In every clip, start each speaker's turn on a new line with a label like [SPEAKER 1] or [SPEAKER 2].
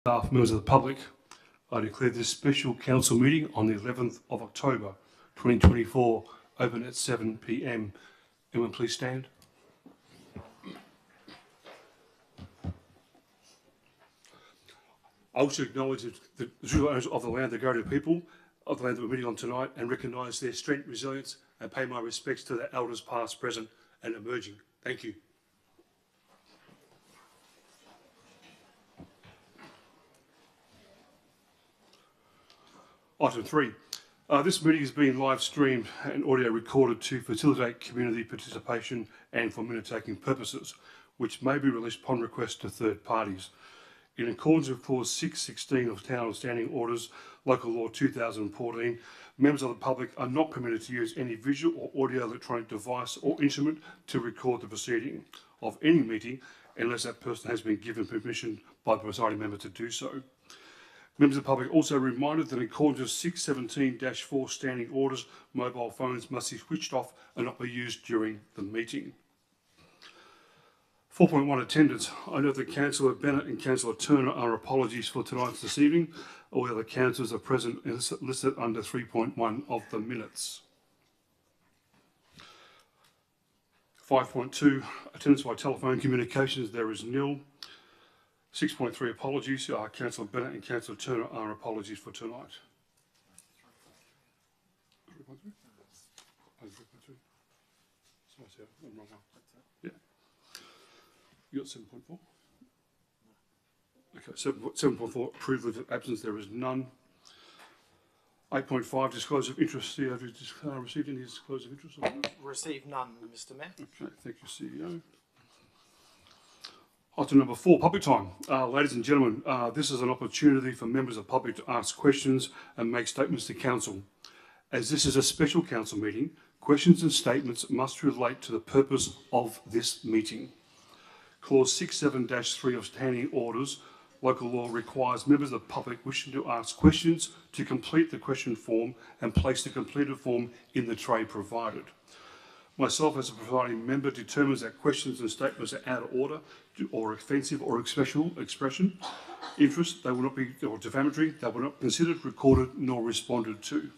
[SPEAKER 1] Staff, members of the public, I declare this special council meeting on the 11th of October 2024 open at 7 p.m. Everyone please stand. I also acknowledge the traditional owners of the land, the Gadigal people of the land that we're meeting on tonight, and recognise their strength, resilience, and pay my respects to their elders past, present and emerging. Thank you. Item 3. This meeting is being live streamed and audio recorded to facilitate community participation and for minute-taking purposes, which may be released upon request to third parties. In accordance with Clause 616 of Town Standing Orders, Local Law 2014, members of the public are not permitted to use any visual or audio electronic device or instrument to record the proceeding of any meeting unless that person has been given permission by the presiding member to do so. Members of the public also reminded that in accordance with 617-4 Standing Orders, mobile phones must be switched off and not be used during the meeting. 4.1 attendance. I note that Councillor Bennett and Councillor Turner are apologies for tonight's this evening. All the other councillors are present and listed under 3.1 of the minutes. 5.2 attendance by telephone communications. There is nil. 6.3 apologies. Councillor Bennett and Councillor Turner are apologies for tonight. 3.3? Oh, 3.2. Sorry, I'm wrong one. Yeah. You got 7.4? Okay, 7.4 approval of absence. There is none. 8.5 disclosure of interest. CEO, have you received any disclosure of interest?
[SPEAKER 2] Received none, Mr. Mayor.
[SPEAKER 1] Okay, thank you, CEO. Item number 4, public time. Ladies and gentlemen, this is an opportunity for members of the public to ask questions and make statements to council. As this is a special council meeting, questions and statements must relate to the purpose of this meeting. Clause 67-3 of Standing Orders, Local Law requires members of the public wishing to ask questions to complete the question form and place the completed form in the tray provided. Myself, as a presiding member, determines that questions and statements are out of order or offensive or special expression, interest, they will not be, or defamatory, they will not be considered, recorded, nor responded to.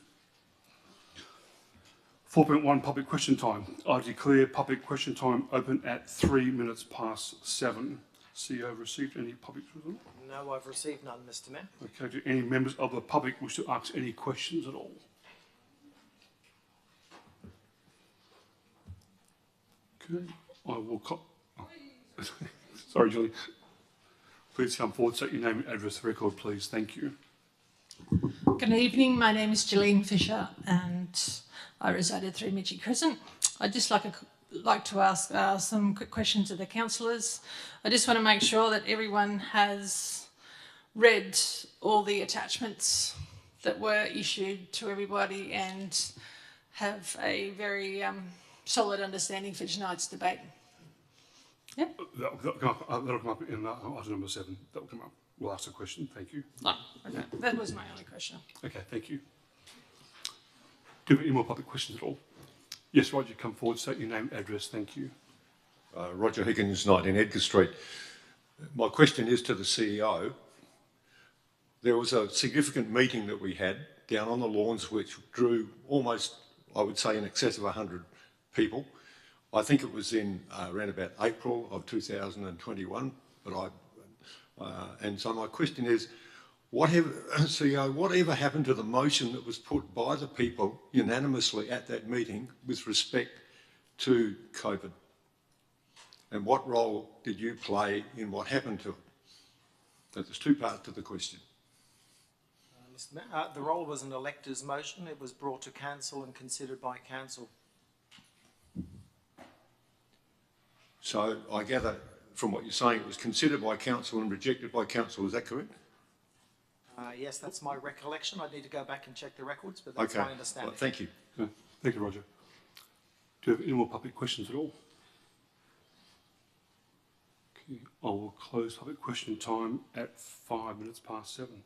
[SPEAKER 1] 4.1 public question time. I declare public question time open at 3 minutes past 7. CEO, received any public question?
[SPEAKER 2] No, I've received none, Mr. Mayor.
[SPEAKER 1] Okay, do any members of the public wish to ask any questions at all? Okay, I will sorry, Julie. Please come forward, state your name and address for the record, please. Thank you.
[SPEAKER 3] Good evening, my name is Gillian Fisher and I reside at 3 Mitchie Crescent. I'd just like to ask some quick questions of the councillors. I just want to make sure that everyone has read all the attachments that were issued to everybody and have a very solid understanding for tonight's debate. Yeah.
[SPEAKER 1] That'll come up in item number 7. That will come up. We'll ask a question. Thank you.
[SPEAKER 3] Oh, okay. That was my only question.
[SPEAKER 1] Okay, thank you. Do you have any more public questions at all? Yes, Roger, come forward, state your name, address. Thank you.
[SPEAKER 4] Roger Higgins, 19 Edgar Street. My question is to the CEO. There was a significant meeting that we had down on the lawns which drew almost, I would say, in excess of 100 people. I think it was in around about April of 2021, and so my question is, CEO, whatever happened to the motion that was put by the people unanimously at that meeting with respect to COVID? And what role did you play in what happened to it? So there's 2 parts to the question.
[SPEAKER 2] Mr. Mayor, the role was an elector's motion. It was brought to council and considered by council.
[SPEAKER 4] So I gather from what you're saying it was considered by council and rejected by council, is that correct?
[SPEAKER 2] Yes, that's my recollection. I need to go back and check the records, but that's my understanding.
[SPEAKER 4] Well, thank you.
[SPEAKER 1] Okay. Thank you, Roger. Do you have any more public questions at all? Okay. I will close public question time at 5 minutes past 7.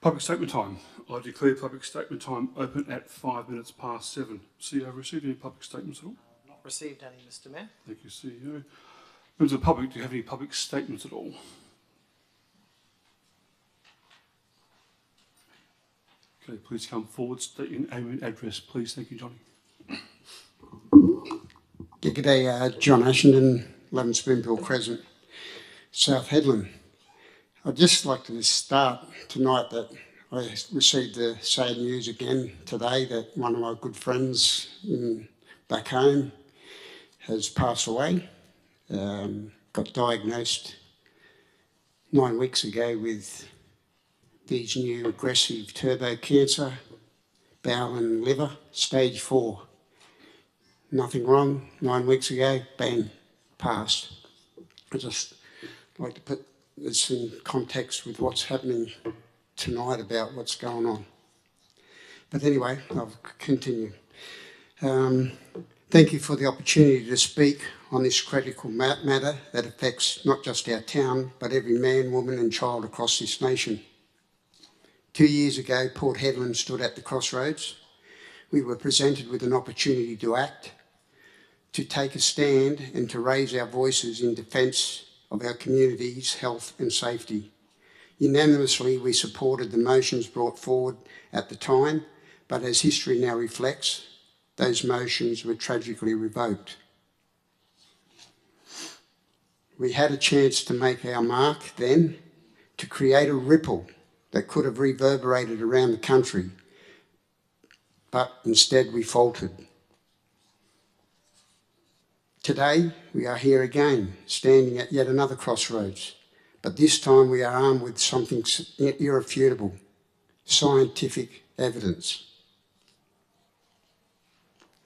[SPEAKER 1] Public statement time. I declare public statement time open at 5 minutes past 7. CEO, received any public statements at all?
[SPEAKER 2] Not received any, Mr Mayor.
[SPEAKER 1] Thank you, CEO. Members of the public, do you have any public statements at all? Okay, please come forward, state your name and address, please. Thank you, Johnny.
[SPEAKER 5] Yeah, good day, John Ashenden, 11 Spoonbill Crescent, South Headland. I'd just like to start tonight that I received the sad news again today that one of my good friends back home has passed away. Got diagnosed 9 weeks ago with these new aggressive turbo cancer, bowel and liver, stage 4. Nothing wrong, 9 weeks ago, bang, passed. I just like to put this in context with what's happening tonight about what's going on. But anyway, I'll continue. Thank you for the opportunity to speak on this critical matter that affects not just our town, but every man, woman and child across this nation. 2 years ago, Port Hedland stood at the crossroads. We were presented with an opportunity to act, to take a stand and to raise our voices in defence of our community's health and safety. Unanimously, we supported the motions brought forward at the time, but as history now reflects, those motions were tragically revoked. We had a chance to make our mark then, to create a ripple that could have reverberated around the country, but instead we faltered. Today, we are here again, standing at yet another crossroads, but this time we are armed with something irrefutable, scientific evidence.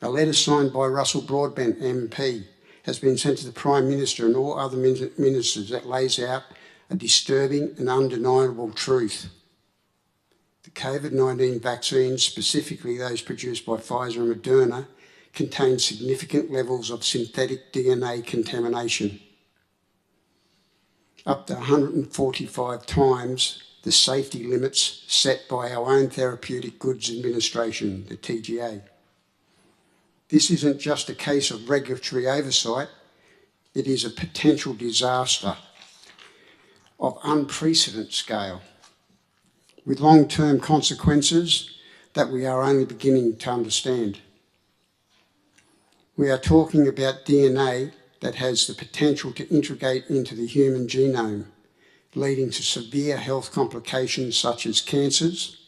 [SPEAKER 5] A letter signed by Russell Broadbent MP has been sent to the Prime Minister and all other ministers that lays out a disturbing and undeniable truth. The COVID-19 vaccines, specifically those produced by Pfizer and Moderna, contain significant levels of synthetic DNA contamination, up to 145 times the safety limits set by our own Therapeutic Goods Administration, the TGA. This isn't just a case of regulatory oversight, it is a potential disaster of unprecedented scale, with long-term consequences that we are only beginning to understand. We are talking about DNA that has the potential to integrate into the human genome, leading to severe health complications such as cancers,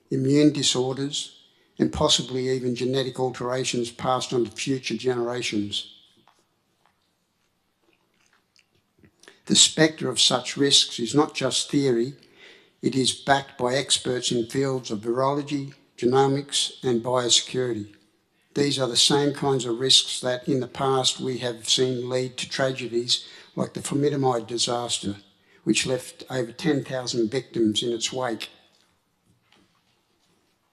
[SPEAKER 5] immune disorders, and possibly even genetic alterations passed on to future generations. The spectre of such risks is not just theory, it is backed by experts in fields of virology, genomics, and biosecurity. These are the same kinds of risks that in the past we have seen lead to tragedies like the thalidomide disaster, which left over 10,000 victims in its wake.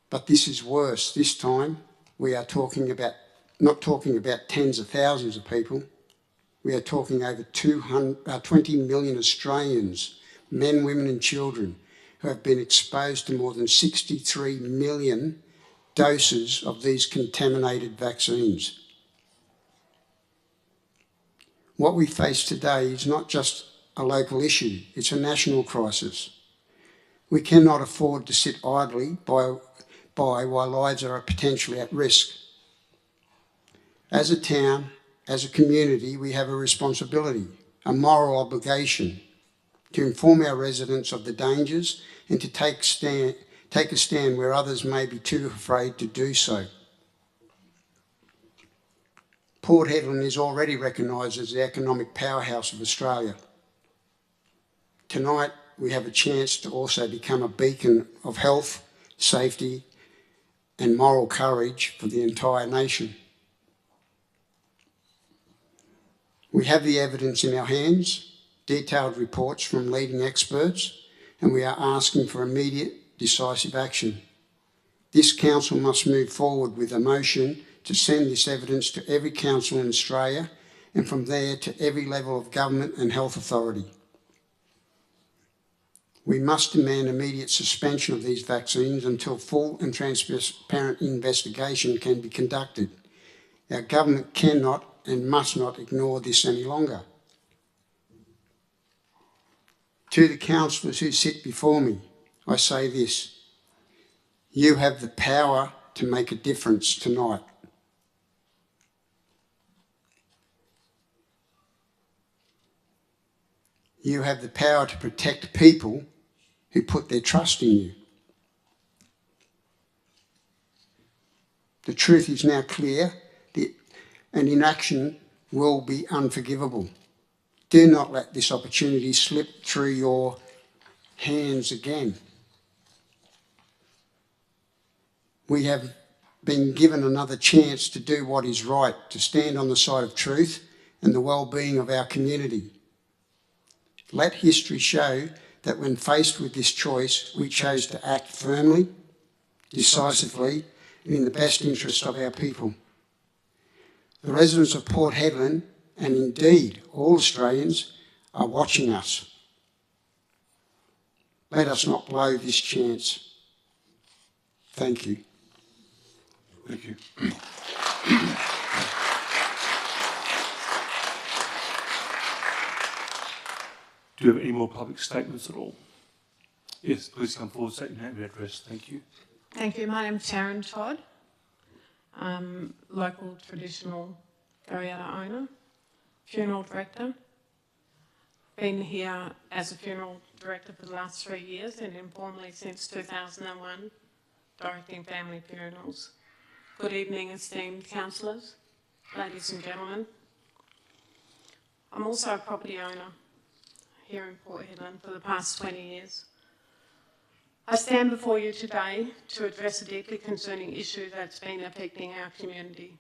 [SPEAKER 5] But this is worse. This time we are not talking about tens of thousands of people. We are talking over 20 million Australians, men, women and children, who have been exposed to more than 63 million doses of these contaminated vaccines. What we face today is not just a local issue, it's a national crisis. We cannot afford to sit idly by while lives are potentially at risk. As a town, as a community, we have a responsibility, a moral obligation to inform our residents of the dangers and to take a stand where others may be too afraid to do so. Port Hedland is already recognised as the economic powerhouse of Australia. Tonight, we have a chance to also become a beacon of health, safety, and moral courage for the entire nation. We have the evidence in our hands, detailed reports from leading experts, and we are asking for immediate, decisive action. This council must move forward with a motion to send this evidence to every council in Australia and from there to every level of government and health authority. We must demand immediate suspension of these vaccines until full and transparent investigation can be conducted. Our government cannot and must not ignore this any longer. To the councillors who sit before me, I say this: you have the power to make a difference tonight. You have the power to protect people who put their trust in you. The truth is now clear, and inaction will be unforgivable. Do not let this opportunity slip through your hands again. We have been given another chance to do what is right, to stand on the side of truth and the well-being of our community. Let history show that when faced with this choice, we chose to act firmly, decisively, and in the best interest of our people. The residents of Port Hedland, and indeed all Australians, are watching us. Let us not blow this chance. Thank you.
[SPEAKER 1] Thank you. Do you have any more public statements at all? Yes, please come forward, state your name and address. Thank you.
[SPEAKER 6] Thank you. My name's Sharon Todd, local traditional Gariata owner, funeral director. Been here as a funeral director for the last 3 years and informally since 2001, directing family funerals. Good evening, esteemed councillors, ladies and gentlemen. I'm also a property owner here in Port Hedland for the past 20 years. I stand before you today to address a deeply concerning issue that's been affecting our community: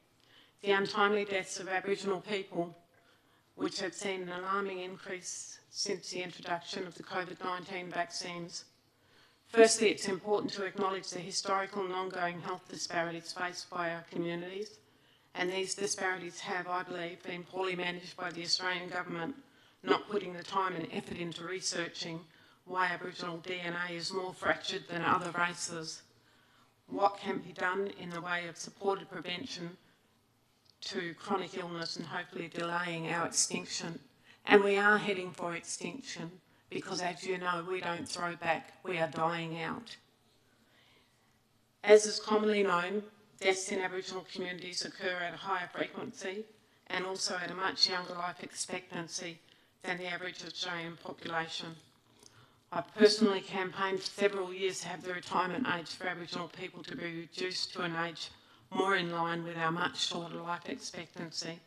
[SPEAKER 6] the untimely deaths of Aboriginal people, which have seen an alarming increase since the introduction of the COVID-19 vaccines. Firstly, it's important to acknowledge the historical and ongoing health disparities faced by our communities, and these disparities have, I believe, been poorly managed by the Australian government, not putting the time and effort into researching why Aboriginal DNA is more fractured than other races, what can be done in the way of supported prevention to chronic illness and hopefully delaying our extinction. And we are heading for extinction because, as you know, we don't throw back, we are dying out. As is commonly known, deaths in Aboriginal communities occur at a higher frequency and also at a much younger life expectancy than the average Australian population. I've personally campaigned for several years to have the retirement age for Aboriginal people to be reduced to an age more in line with our much shorter life expectancy.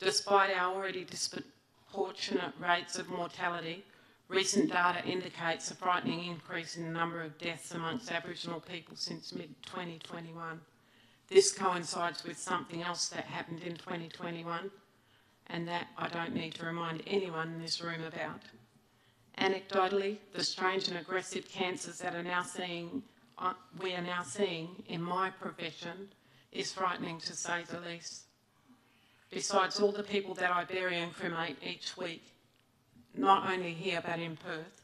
[SPEAKER 6] Despite our already disproportionate rates of mortality, recent data indicates a frightening increase in the number of deaths amongst Aboriginal people since mid-2021. This coincides with something else that happened in 2021, and that I don't need to remind anyone in this room about. Anecdotally, the strange and aggressive cancers that we are now seeing in my profession is frightening, to say the least. Besides all the people that I bury and cremate each week, not only here but in Perth,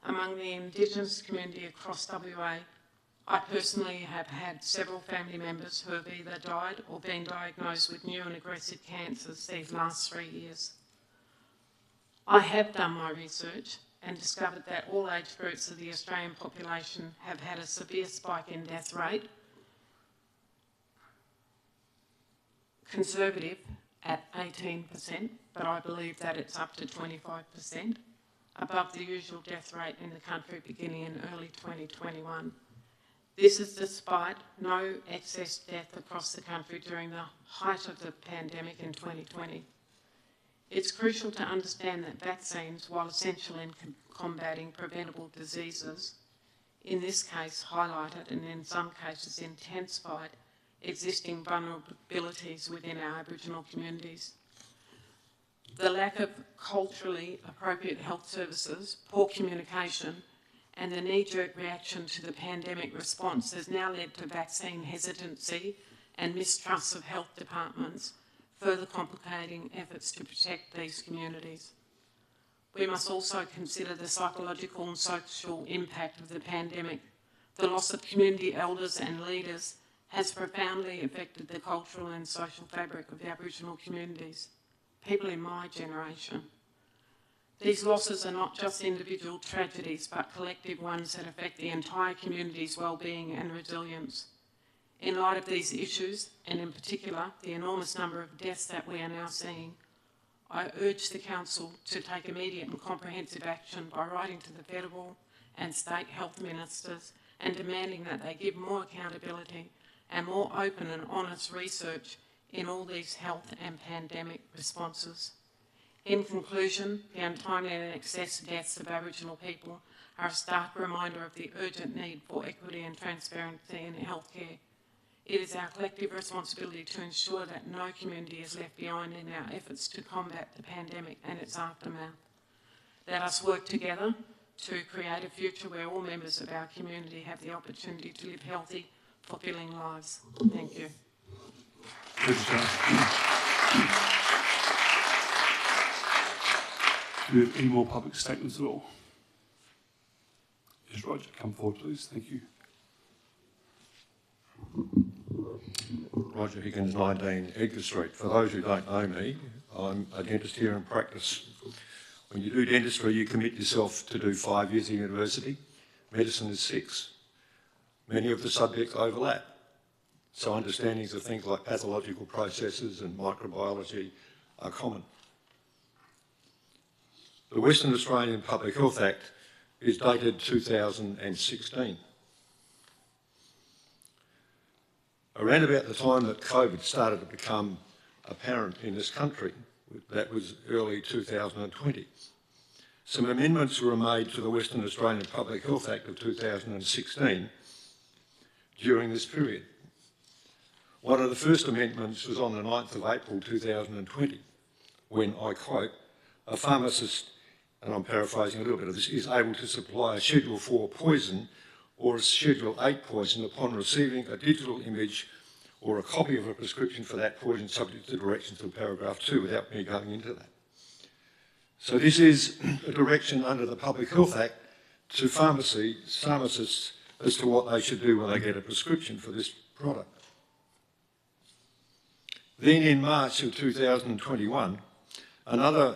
[SPEAKER 6] among the Indigenous community across WA, I personally have had several family members who have either died or been diagnosed with new and aggressive cancers these last 3 years. I have done my research and discovered that all age groups of the Australian population have had a severe spike in death rate, conservative at 18%, but I believe that it's up to 25%, above the usual death rate in the country beginning in early 2021. This is despite no excess death across the country during the height of the pandemic in 2020. It's crucial to understand that vaccines, while essential in combating preventable diseases, in this case highlighted and in some cases intensified existing vulnerabilities within our Aboriginal communities. The lack of culturally appropriate health services, poor communication, and the knee-jerk reaction to the pandemic response has now led to vaccine hesitancy and mistrust of health departments, further complicating efforts to protect these communities. We must also consider the psychological and social impact of the pandemic, the loss of community elders and leaders, has profoundly affected the cultural and social fabric of the Aboriginal communities, people in my generation. These losses are not just individual tragedies, but collective ones that affect the entire community's well-being and resilience. In light of these issues, and in particular, the enormous number of deaths that we are now seeing, I urge the Council to take immediate and comprehensive action by writing to the federal and state health ministers and demanding that they give more accountability and more open and honest research in all these health and pandemic responses. In conclusion, the untimely and excessive deaths of Aboriginal people are a stark reminder of the urgent need for equity and transparency in healthcare. It is our collective responsibility to ensure that no community is left behind in our efforts to combat the pandemic and its aftermath. Let us work together to create a future where all members of our community have the opportunity to live healthy, fulfilling lives. Thank you.
[SPEAKER 1] Do we have any more public statements at all? Yes, Roger, come forward, please. Thank you.
[SPEAKER 4] Roger Higgins, 19 Edgar Street. For those who don't know me, I'm a dentist here in practice. When you do dentistry, you commit yourself to do 5 years of university. Medicine is 6. Many of the subjects overlap. So understandings of things like pathological processes and microbiology are common. The Western Australian Public Health Act is dated 2016. Around about the time that COVID started to become apparent in this country, that was early 2020, some amendments were made to the Western Australian Public Health Act of 2016 during this period. One of the first amendments was on the 9th of April 2020, when, I quote, a pharmacist, and I'm paraphrasing a little bit of this, is able to supply a Schedule 4 poison or a Schedule 8 poison upon receiving a digital image or a copy of a prescription for that poison subject to directions of paragraph 2 without me going into that. So this is a direction under the Public Health Act to pharmacists as to what they should do when they get a prescription for this product. Then in March of 2021, another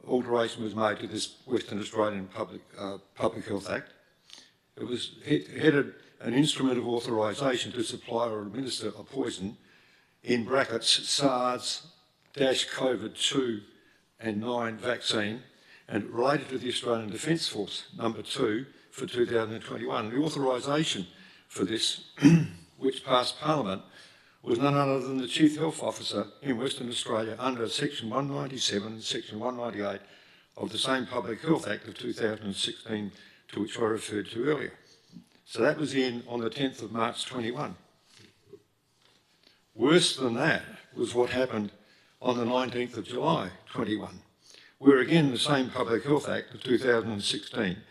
[SPEAKER 4] alteration was made to this Western Australian Public Health Act. It was headed an instrument of authorisation to supply or administer a poison, in brackets, SARS-CoV-2 and 9 vaccine, and related to the Australian Defence Force, number 2, for 2021. The authorisation for this, which passed Parliament, was none other than the Chief Health Officer in Western Australia under Section 197 and Section 198 of the same Public Health Act of 2016 to which I referred to earlier. So that was on the 10th of March 21. Worse than that was what happened on the 19th of July 21, where again the same Public Health Act of 2016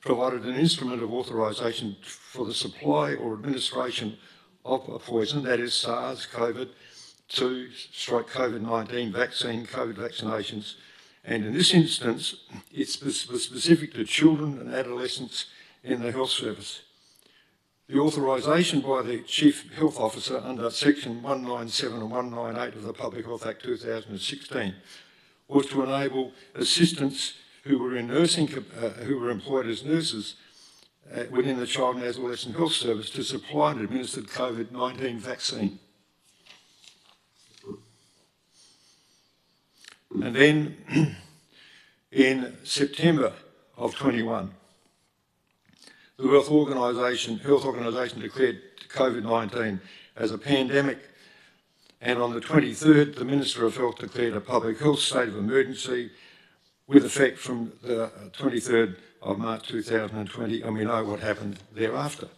[SPEAKER 4] provided an instrument of authorisation for the supply or administration of a poison, that is SARS-CoV-2/COVID-19 vaccine, COVID vaccinations, and in this instance it's specific to children and adolescents in the health service. The authorisation by the Chief Health Officer under Section 197 and 198 of the Public Health Act 2016 was to enable assistants who were who were employed as nurses within the Child and Adolescent Health Service to supply and administer COVID-19 vaccine. And then in September of 21, the Health Organisation declared COVID-19 as a pandemic, and on the 23rd, the Minister of Health declared a public health state of emergency with effect from the 23rd of March 2020, and we know what happened thereafter.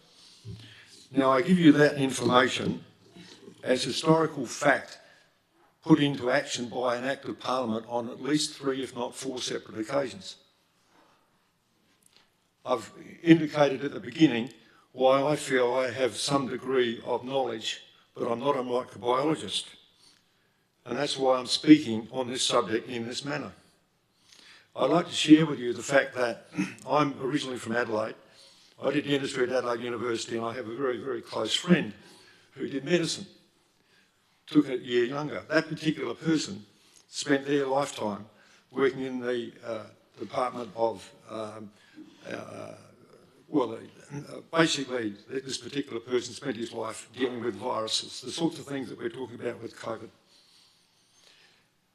[SPEAKER 4] Now, I give you that information as historical fact put into action by an Act of Parliament on at least 3, if not 4 separate occasions. I've indicated at the beginning why I feel I have some degree of knowledge, but I'm not a microbiologist. And that's why I'm speaking on this subject in this manner. I'd like to share with you the fact that I'm originally from Adelaide. I did dentistry at Adelaide University, and I have a very, very close friend who did medicine, took it a year younger. That particular person spent their lifetime working in the department of, basically this particular person spent his life dealing with viruses, the sorts of things that we're talking about with COVID.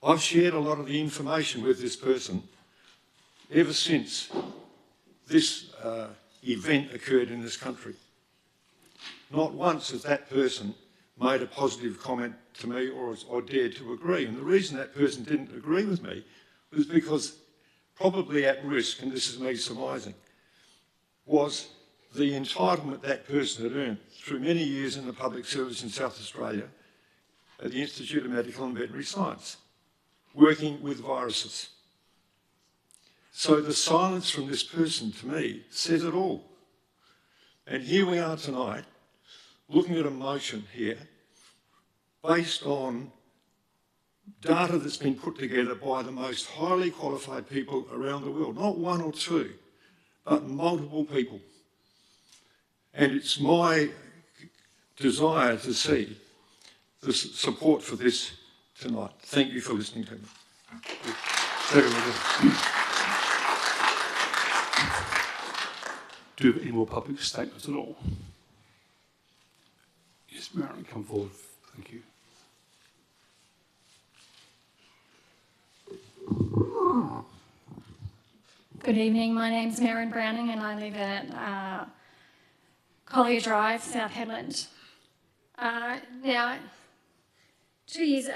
[SPEAKER 4] I've shared a lot of the information with this person ever since this event occurred in this country. Not once has that person made a positive comment to me or dared to agree. And the reason that person didn't agree with me was because probably at risk, and this is me surmising, was the entitlement that person had earned through many years in the public service in South Australia at the Institute of Medical and Veterinary Science, working with viruses. So the silence from this person, to me, says it all. And here we are tonight, looking at a motion here based on data that's been put together by the most highly qualified people around the world, not one or two, but multiple people. And it's my desire to see the support for this tonight. Thank you for listening to me.
[SPEAKER 1] Do you have any more public statements at all? Yes, Marion, come forward. Thank you.
[SPEAKER 7] Good evening, my name's Marion Browning and I live at Collier Drive, South Headland. Now, 2 years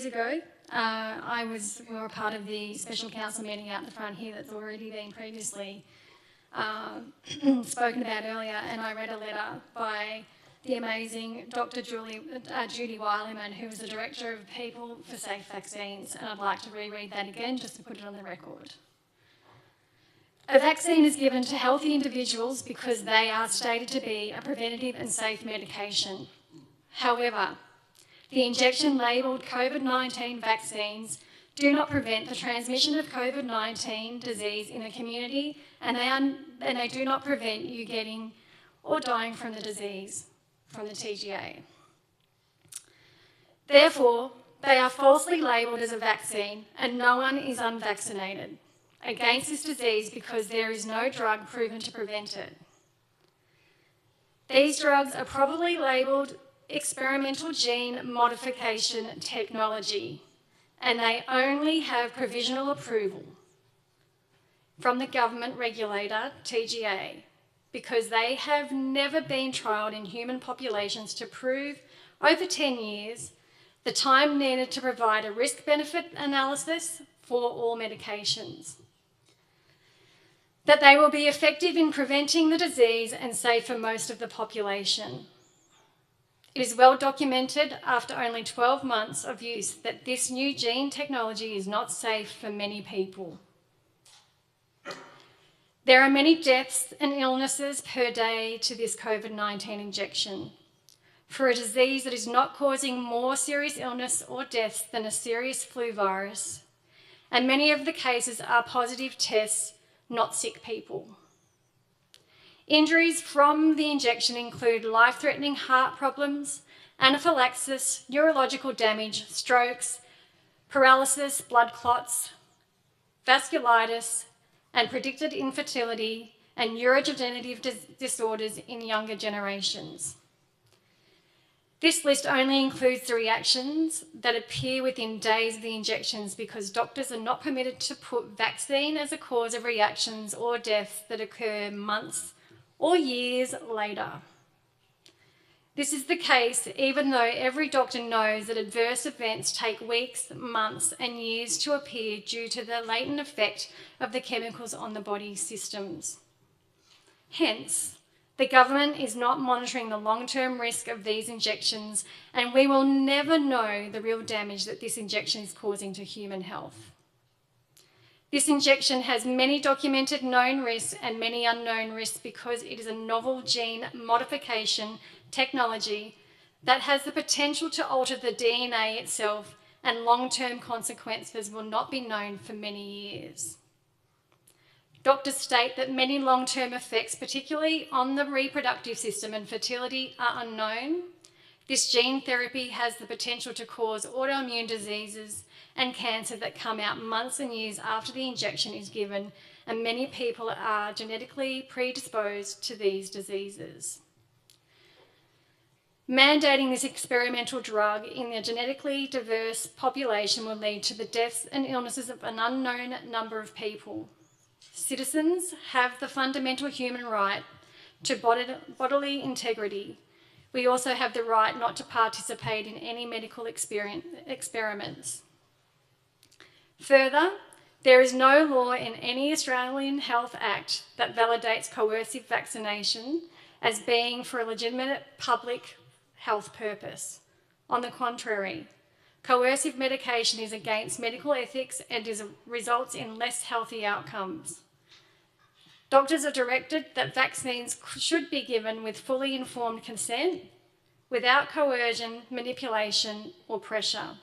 [SPEAKER 7] ago, we were part of the special council meeting out the front here that's already been previously spoken about earlier, and I read a letter by the amazing Dr. Judy Wileman, who was the Director of People for Safe Vaccines, and I'd like to reread that again just to put it on the record. A vaccine is given to healthy individuals because they are stated to be a preventative and safe medication. However, the injection labelled COVID-19 vaccines do not prevent the transmission of COVID-19 disease in a community, and they do not prevent you getting or dying from the disease, from the TGA. Therefore, they are falsely labelled as a vaccine and no one is unvaccinated against this disease because there is no drug proven to prevent it. These drugs are probably labelled experimental gene modification technology, and they only have provisional approval from the government regulator, TGA, because they have never been trialled in human populations to prove over 10 years the time needed to provide a risk-benefit analysis for all medications, that they will be effective in preventing the disease and safe for most of the population. It is well documented after only 12 months of use that this new gene technology is not safe for many people. There are many deaths and illnesses per day to this COVID-19 injection for a disease that is not causing more serious illness or deaths than a serious flu virus, and many of the cases are positive tests, not sick people. Injuries from the injection include life-threatening heart problems, anaphylaxis, neurological damage, strokes, paralysis, blood clots, vasculitis, and predicted infertility and neurodegenerative disorders in younger generations. This list only includes the reactions that appear within days of the injections because doctors are not permitted to put vaccine as a cause of reactions or deaths that occur months or years later. This is the case even though every doctor knows that adverse events take weeks, months and years to appear due to the latent effect of the chemicals on the body systems. Hence, the government is not monitoring the long-term risk of these injections, and we will never know the real damage that this injection is causing to human health. This injection has many documented known risks and many unknown risks because it is a novel gene modification technology that has the potential to alter the DNA itself, and long-term consequences will not be known for many years. Doctors state that many long-term effects, particularly on the reproductive system and fertility, are unknown. This gene therapy has the potential to cause autoimmune diseases and cancer that come out months and years after the injection is given, and many people are genetically predisposed to these diseases. Mandating this experimental drug in a genetically diverse population will lead to the deaths and illnesses of an unknown number of people. Citizens have the fundamental human right to bodily integrity. We also have the right not to participate in any medical experiments. Further, there is no law in any Australian Health Act that validates coercive vaccination as being for a legitimate public health purpose. On the contrary, coercive medication is against medical ethics and results in less healthy outcomes. Doctors are directed that vaccines should be given with fully informed consent, without coercion, manipulation or pressure.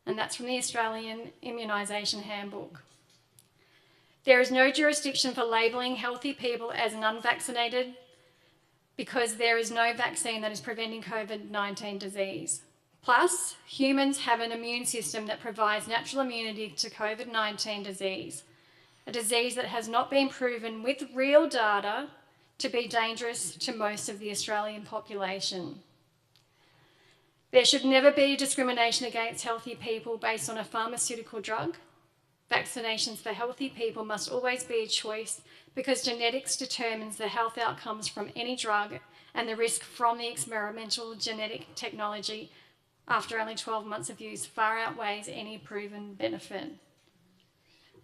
[SPEAKER 7] And that's from the Australian Immunisation Handbook. There is no jurisdiction for labelling healthy people as an unvaccinated because there is no vaccine that is preventing COVID-19 disease. Plus, humans have an immune system that provides natural immunity to COVID-19 disease, a disease that has not been proven with real data to be dangerous to most of the Australian population. There should never be discrimination against healthy people based on a pharmaceutical drug. Vaccinations for healthy people must always be a choice because genetics determines the health outcomes from any drug, and the risk from the experimental genetic technology after only 12 months of use far outweighs any proven benefit.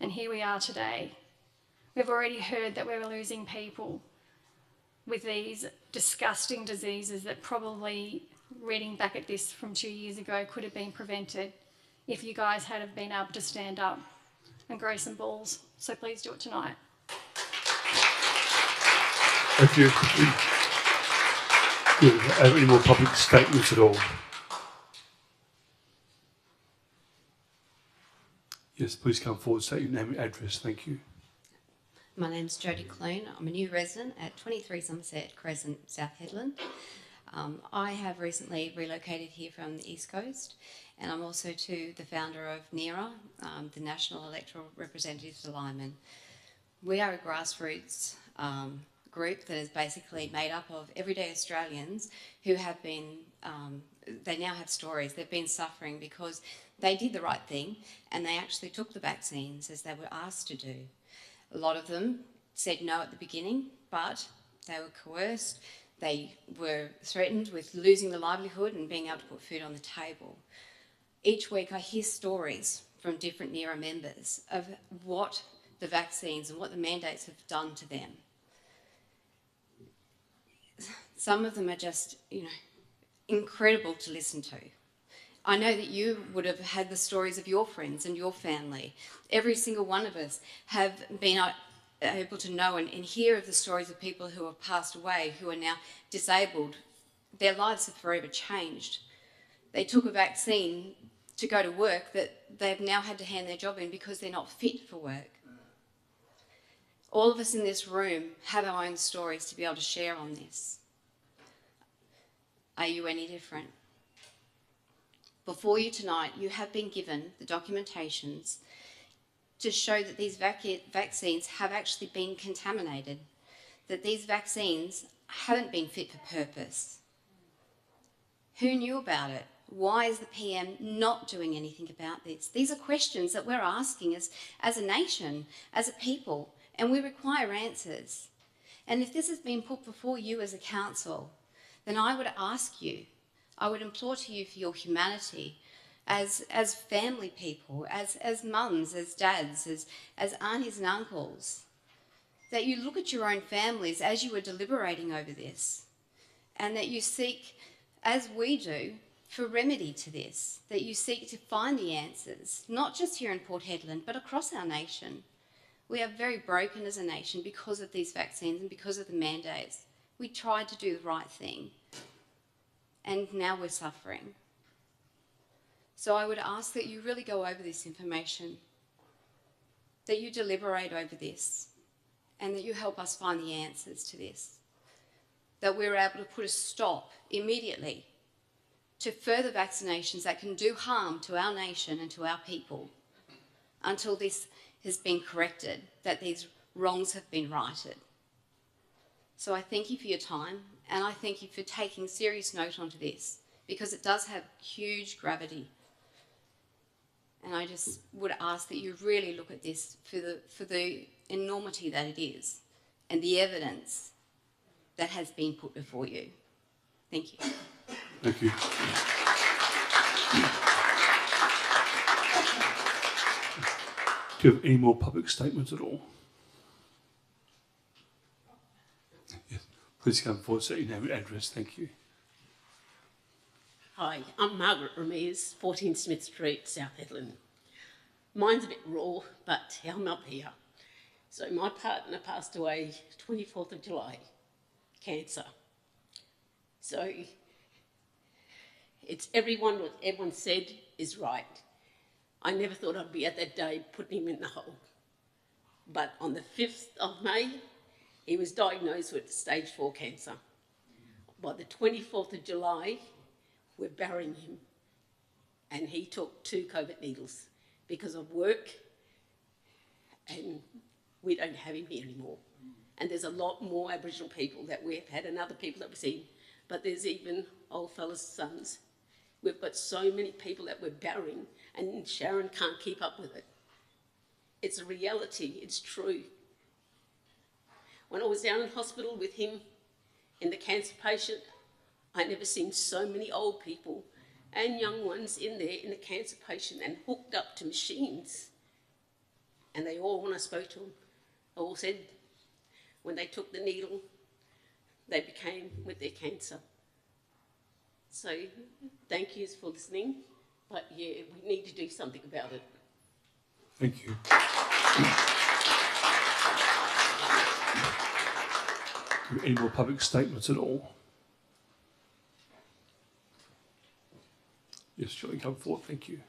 [SPEAKER 7] And here we are today. We've already heard that we're losing people with these disgusting diseases that probably, reading back at this from 2 years ago, could have been prevented if you guys had have been able to stand up and grow some balls. So please do it tonight.
[SPEAKER 1] Thank you. Do you have any more public statements at all? Yes, please come forward, state your name and address. Thank you.
[SPEAKER 8] My name's Jodie Clune. I'm a new resident at 23 Somerset Crescent, South Hedland. I have recently relocated here from the East Coast, and I'm also the founder of NERA, the National Electoral Representatives Alignment. We are a grassroots group that is basically made up of everyday Australians who have been, they now have stories. They've been suffering because they did the right thing and they actually took the vaccines as they were asked to do. A lot of them said no at the beginning, but they were coerced. They were threatened with losing their livelihood and being able to put food on the table. Each week I hear stories from different NERA members of what the vaccines and what the mandates have done to them. Some of them are just, incredible to listen to. I know that you would have had the stories of your friends and your family. Every single one of us have been able to know and hear of the stories of people who have passed away, who are now disabled. Their lives have forever changed. They took a vaccine to go to work that they've now had to hand their job in because they're not fit for work. All of us in this room have our own stories to be able to share on this. Are you any different? Before you tonight, you have been given the documentations to show that these vaccines have actually been contaminated, that these vaccines haven't been fit for purpose. Who knew about it? Why is the PM not doing anything about this? These are questions that we're asking as a nation, as a people, and we require answers. And if this has been put before you as a council, then I would ask you, I would implore to you for your humanity, as family people, as mums, as dads, as aunties and uncles, that you look at your own families as you are deliberating over this, and that you seek, as we do, for remedy to this, that you seek to find the answers, not just here in Port Hedland, but across our nation. We are very broken as a nation because of these vaccines and because of the mandates. We tried to do the right thing, and now we're suffering. So I would ask that you really go over this information, that you deliberate over this, and that you help us find the answers to this. That we're able to put a stop immediately to further vaccinations that can do harm to our nation and to our people until this has been corrected, that these wrongs have been righted. So I thank you for your time, and I thank you for taking serious note onto this, because it does have huge gravity. And I just would ask that you really look at this for the enormity that it is and the evidence that has been put before you. Thank you.
[SPEAKER 1] Thank you. Do you have any more public statements at all? Yes. Please come forward, say your name and address. Thank you.
[SPEAKER 9] Hi, I'm Margaret Ramirez, 14 Smith Street, South Hedland. Mine's a bit raw, but I'm up here. So my partner passed away 24th of July, cancer. So it's what everyone said is right. I never thought I'd be at that day putting him in the hole. But on the 5th of May, he was diagnosed with stage 4 cancer. By the 24th of July, we're burying him. And he took 2 COVID needles because of work, and we don't have him here anymore. And there's a lot more Aboriginal people that we've had and other people that we've seen, but there's even old fellas' sons. We've got so many people that we're burying, and Sharon can't keep up with it. It's a reality, it's true. When I was down in hospital with him and the cancer patient, I never seen so many old people and young ones in there in the cancer patient and hooked up to machines. And they all, when I spoke to them, all said when they took the needle, they became with their cancer. So thank you for listening, but yeah, we need to do something about it.
[SPEAKER 1] Thank you. Do you have any more public statements at all? Yes, surely come forward. Thank you.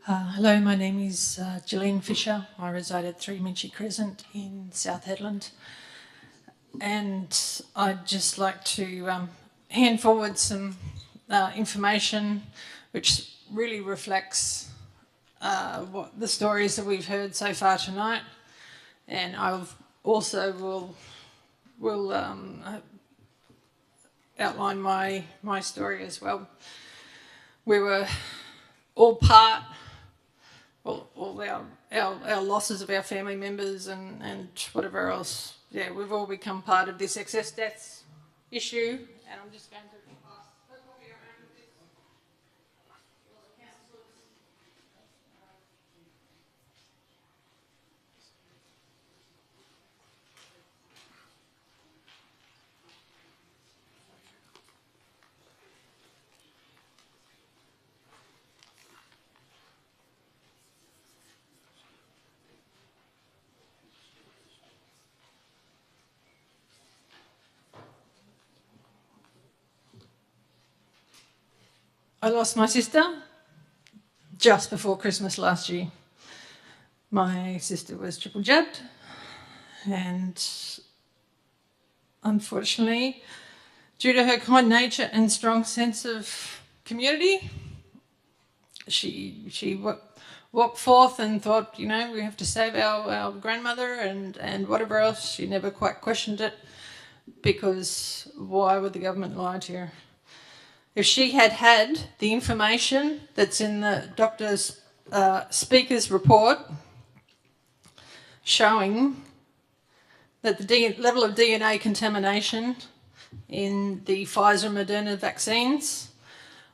[SPEAKER 3] Hello, my name is Gillian Fisher. I reside at 3 Minchy Crescent in South Hedland. And I'd just like to hand forward some information which really reflects what the stories that we've heard so far tonight. And I also will outline my story as well. We were all part, all our losses of our family members and whatever else. Yeah, we've all become part of this excess deaths issue. And I'm just going to pass a copy around of this. I lost my sister just before Christmas last year. My sister was triple jabbed, and unfortunately, due to her kind nature and strong sense of community, she walked forth and thought, you know, we have to save our grandmother and whatever else. She never quite questioned it, because why would the government lie to her? If she had had the information that's in the doctor's speaker's report showing that the level of DNA contamination in the Pfizer and Moderna vaccines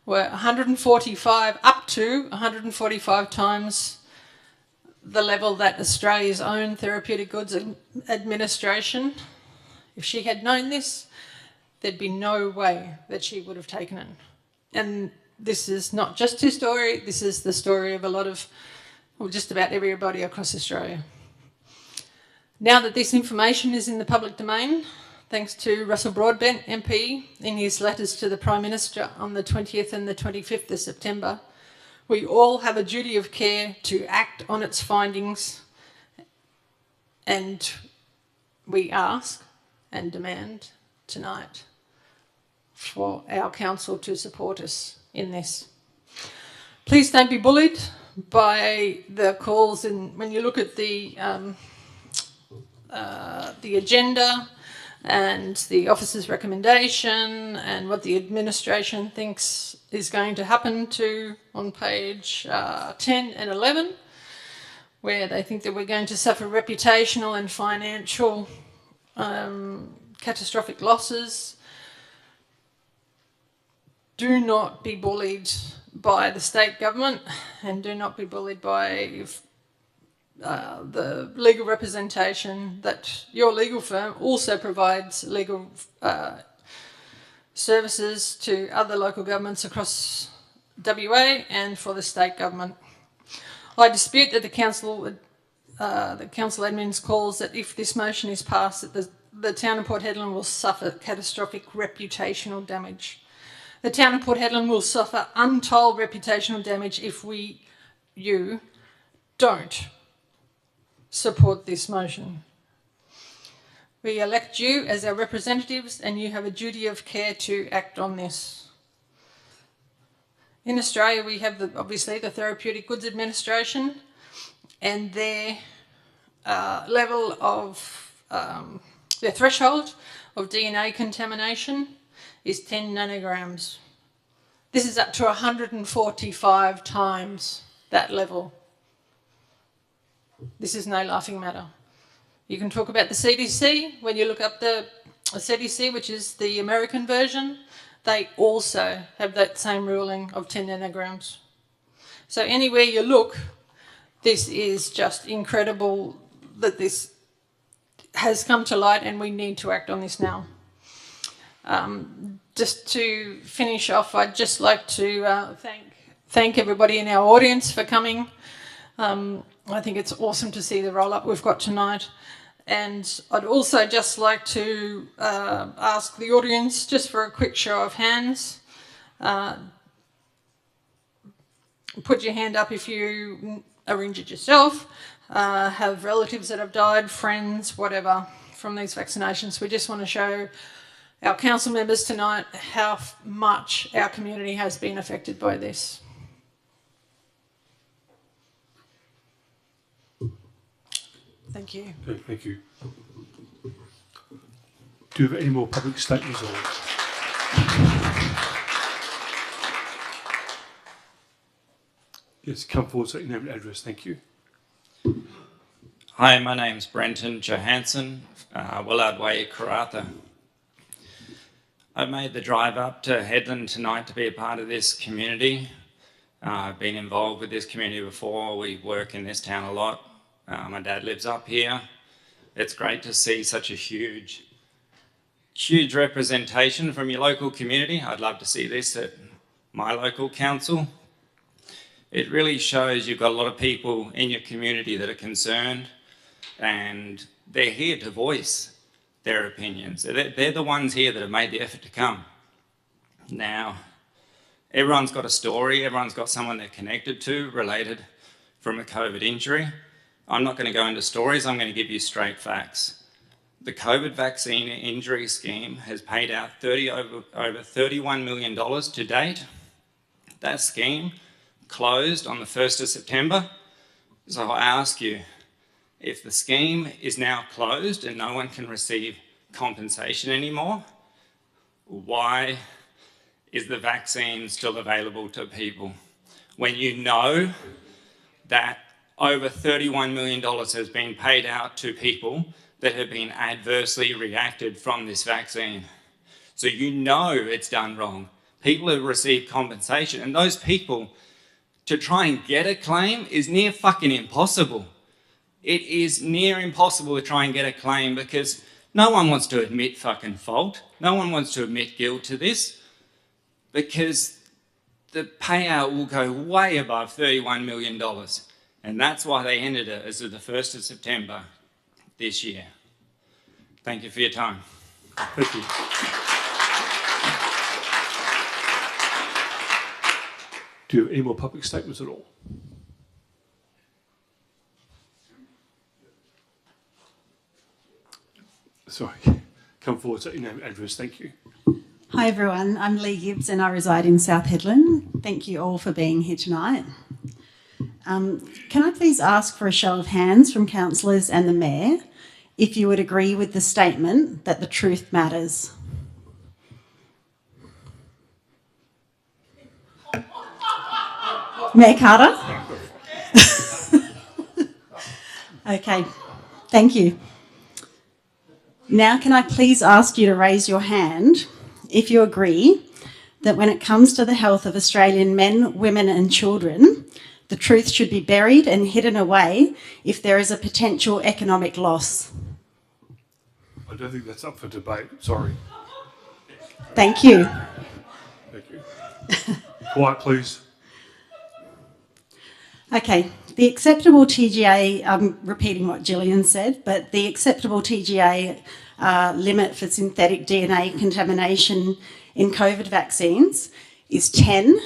[SPEAKER 3] were 145 up to 145 times the level that Australia's own Therapeutic Goods Administration, if she had known this, there'd be no way that she would have taken it. And this is not just her story, this is the story of a lot of, well, just about everybody across Australia. Now that this information is in the public domain, thanks to Russell Broadbent MP in his letters to the Prime Minister on the 20th and the 25th of September, we all have a duty of care to act on its findings, and we ask and demand tonight for our council to support us in this. Please don't be bullied by the calls, and when you look at the agenda and the officer's recommendation and what the administration thinks is going to happen to on page 10 and 11, where they think that we're going to suffer reputational and financial catastrophic losses. Do not be bullied by the state government, and do not be bullied by the legal representation that your legal firm also provides legal services to other local governments across WA and for the state government. I dispute that the council admin's calls that if this motion is passed, that the town of Port Hedland will suffer catastrophic reputational damage. The town of Port Hedland will suffer untold reputational damage if you don't support this motion. We elect you as our representatives, and you have a duty of care to act on this. In Australia, we have obviously the Therapeutic Goods Administration, and their level of their threshold of DNA contamination is 10 nanograms. This is up to 145 times that level. This is no laughing matter. You can talk about the CDC. When you look up the CDC, which is the American version, they also have that same ruling of 10 nanograms. So anywhere you look, this is just incredible that this has come to light, and we need to act on this now. Just to finish off, I'd just like to thank everybody in our audience for coming. I think it's awesome to see the roll-up we've got tonight. And I'd also just like to ask the audience, just for a quick show of hands, put your hand up if you are injured yourself, have relatives that have died, friends, whatever, from these vaccinations. We just want to show our council members tonight how much our community has been affected by this. Thank you.
[SPEAKER 1] Okay, thank you. Do you have any more public statements? Yes, come forward, say your name and address. Thank you.
[SPEAKER 10] Hi, my name's Brenton Johansson, Willard Way, Karratha. I made the drive up to Hedland tonight to be a part of this community. I've been involved with this community before. We work in this town a lot. My dad lives up here. It's great to see such a huge representation from your local community. I'd love to see this at my local council. It really shows you've got a lot of people in your community that are concerned, and they're here to voice their opinions. They're the ones here that have made the effort to come. Now, everyone's got a story, everyone's got someone they're connected to, related from a COVID injury. I'm not going to go into stories, I'm going to give you straight facts. The COVID vaccine injury scheme has paid out over $31 million to date. That scheme closed on the 1st of September. So I ask you, if the scheme is now closed and no one can receive compensation anymore, why is the vaccine still available to people? When you know that over $31 million has been paid out to people that have been adversely reacted from this vaccine. So you know it's done wrong. People have received compensation, and those people, to try and get a claim is near fucking impossible. It is near impossible to try and get a claim because no one wants to admit fucking fault. No one wants to admit guilt to this because the payout will go way above $31 million. And that's why they ended it as of the 1st of September this year. Thank you for your time.
[SPEAKER 1] Thank you. Do you have any more public statements at all? Sorry, come forward, say your name and address, thank you.
[SPEAKER 11] Hi everyone, I'm Lee Gibbs and I reside in South Headland. Thank you all for being here tonight. Can I please ask for a show of hands from councillors and the Mayor if you would agree with the statement that the truth matters? Mayor Carter? Okay, thank you. Now can I please ask you to raise your hand if you agree that when it comes to the health of Australian men, women and children, the truth should be buried and hidden away if there is a potential economic loss?
[SPEAKER 1] I don't think that's up for debate, sorry.
[SPEAKER 11] Thank you.
[SPEAKER 1] Thank you. Quiet, please.
[SPEAKER 11] Okay, the acceptable TGA, I'm repeating what Gillian said, but the acceptable TGA limit for synthetic DNA contamination in COVID vaccines is 10,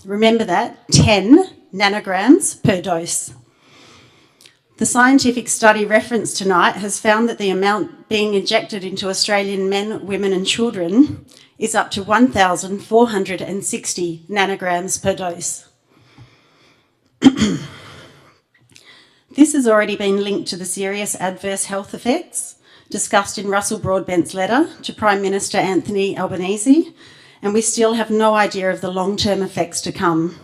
[SPEAKER 11] remember that, 10 nanograms per dose. The scientific study referenced tonight has found that the amount being injected into Australian men, women and children is up to 1,460 nanograms per dose. This has already been linked to the serious adverse health effects discussed in Russell Broadbent's letter to Prime Minister Anthony Albanese, and we still have no idea of the long-term effects to come.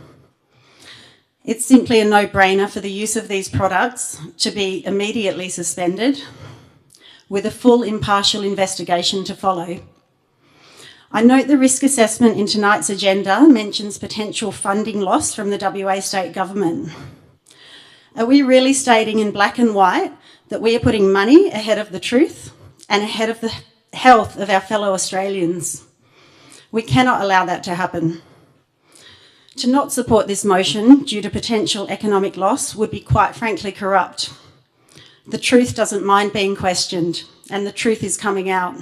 [SPEAKER 11] It's simply a no-brainer for the use of these products to be immediately suspended, with a full impartial investigation to follow. I note the risk assessment in tonight's agenda mentions potential funding loss from the WA State Government. Are we really stating in black and white that we are putting money ahead of the truth and ahead of the health of our fellow Australians? We cannot allow that to happen. To not support this motion due to potential economic loss would be quite frankly corrupt. The truth doesn't mind being questioned, and the truth is coming out.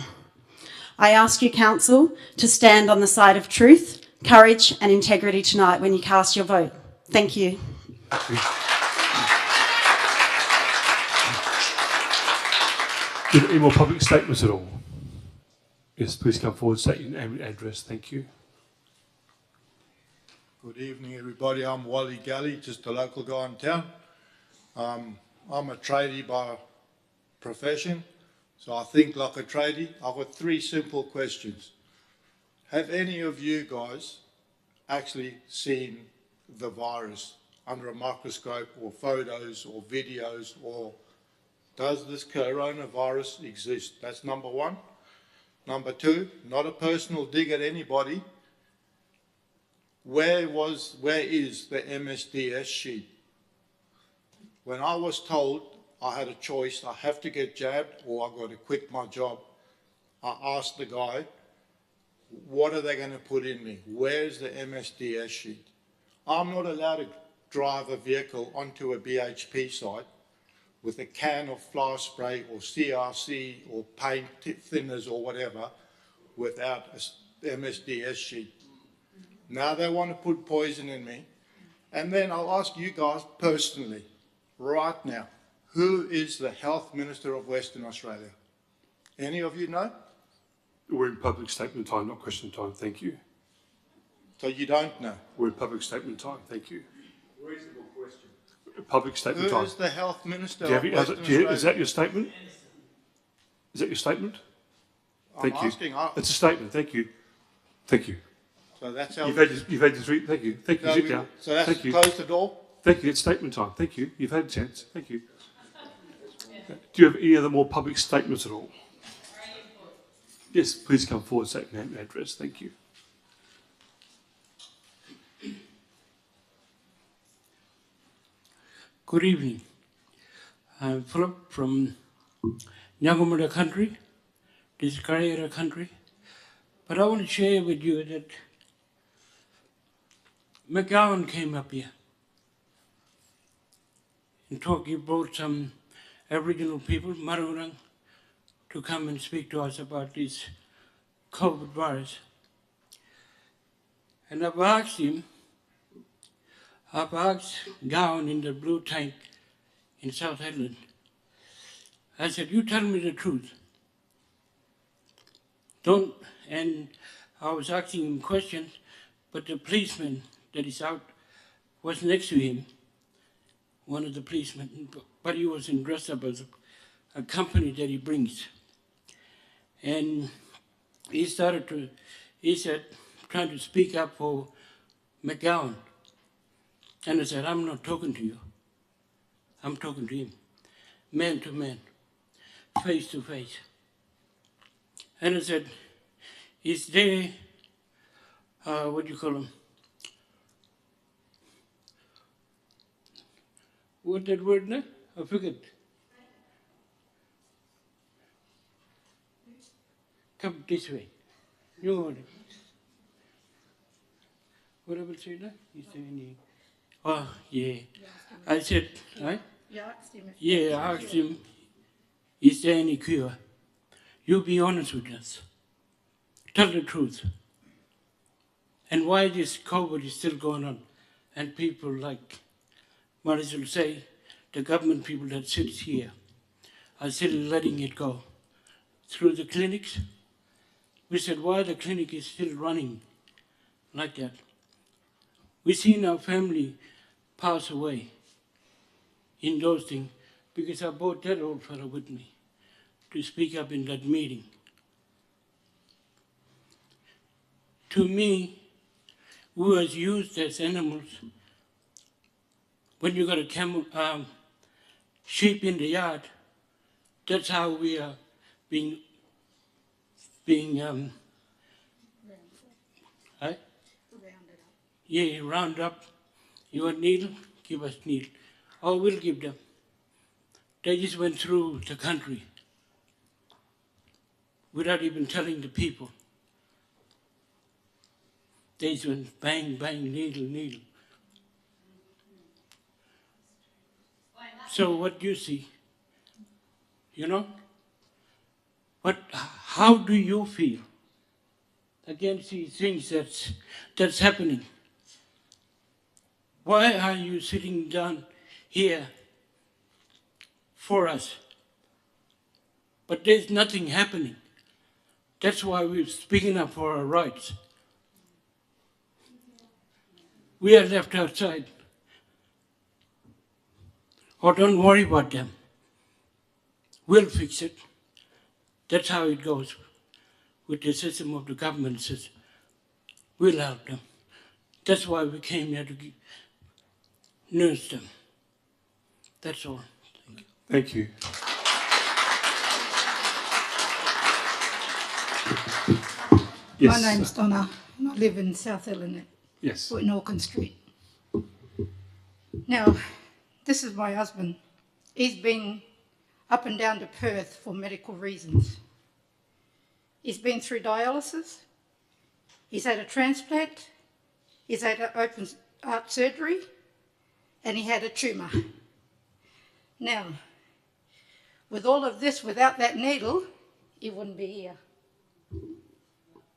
[SPEAKER 11] I ask you, Council, to stand on the side of truth, courage and integrity tonight when you cast your vote. Thank you.
[SPEAKER 1] Do you have any more public statements at all? Yes, please come forward, state your name and address, thank you.
[SPEAKER 12] Good evening, everybody. I'm Wally Galley, just a local guy in town. I'm a tradie by profession, so I think like a tradie. I've got 3 simple questions. Have any of you guys actually seen the virus under a microscope or photos or videos, or does this coronavirus exist? That's number 1. Number 2, not a personal dig at anybody. Where is the MSDS sheet? When I was told I had a choice, I have to get jabbed or I've got to quit my job, I asked the guy, what are they going to put in me? Where's the MSDS sheet? I'm not allowed to drive a vehicle onto a BHP site with a can of fly spray or CRC or paint thinners or whatever without a MSDS sheet. Now they want to put poison in me. And then I'll ask you guys personally, right now, who is the Health Minister of Western Australia? Any of you know?
[SPEAKER 1] We're in public statement time, not question time, thank you.
[SPEAKER 12] So you don't know?
[SPEAKER 1] We're in public statement time, thank you. Reasonable question. Public statement time.
[SPEAKER 12] Who is the Health Minister
[SPEAKER 1] of
[SPEAKER 12] Western Australia?
[SPEAKER 1] Is that your statement? Is that your statement? Thank you. It's a statement, thank you. Thank you.
[SPEAKER 12] So that's how...
[SPEAKER 1] You've had your 3, thank you. Thank you,
[SPEAKER 12] No,
[SPEAKER 1] sit down.
[SPEAKER 12] So that's
[SPEAKER 1] Thank you.
[SPEAKER 12] close the door?
[SPEAKER 1] Thank you, it's statement time, thank you. You've had a chance, thank you. Do you have any other more public statements at all? Yes, please come forward, state your name and address, thank you.
[SPEAKER 13] Good evening. I'm Philip from Nyangamura country, this Kariyara country. But I want to share with you that McGowan came up here and he brought some Aboriginal people, Marurang, to come and speak to us about this COVID virus. And I've asked Gowan in the blue tank in South Hedland, I said, you tell me the truth. And I was asking him questions, but the policeman that is out was next to him, one of the policemen, but he was dressed up as a company that he brings. And he said, trying to speak up for McGowan. And I said, I'm not talking to you. I'm talking to him, man to man, face to face. And I said, is there, what do you call him? What that word now? I forget. Come this way. You want it. What I will say now? Is there any? Oh, yeah. I said, right? Yeah, I asked him, is there any cure? You be honest with us. Tell the truth. And why this COVID is still going on? And people like Marisol say, the government people that sit here are still letting it go. Through the clinics, we said, why the clinic is still running like that? We seen our family pass away in those things because I brought that old fellow with me to speak up in that meeting. To me, we was used as animals. When you got a sheep in the yard, that's how we are being round up. You want needle? Give us needle. Oh, we'll give them. They just went through the country without even telling the people. They just went bang, bang, needle, needle. So what do you see? You know? How do you feel against these things that's happening? Why are you sitting down here for us? But there's nothing happening. That's why we're speaking up for our rights. We are left outside. Oh, don't worry about them. We'll fix it. That's how it goes with the system of the government says. We'll help them. That's why we came here to nurse them. That's all.
[SPEAKER 1] Thank you. Yes.
[SPEAKER 14] My name's Donna, and I live in South Ellinet.
[SPEAKER 1] Yes.
[SPEAKER 14] In Auckland Street. Now, this is my husband. He's been up and down to Perth for medical reasons. He's been through dialysis. He's had a transplant. He's had an open heart surgery. And he had a tumour. Now, with all of this, without that needle, he wouldn't be here.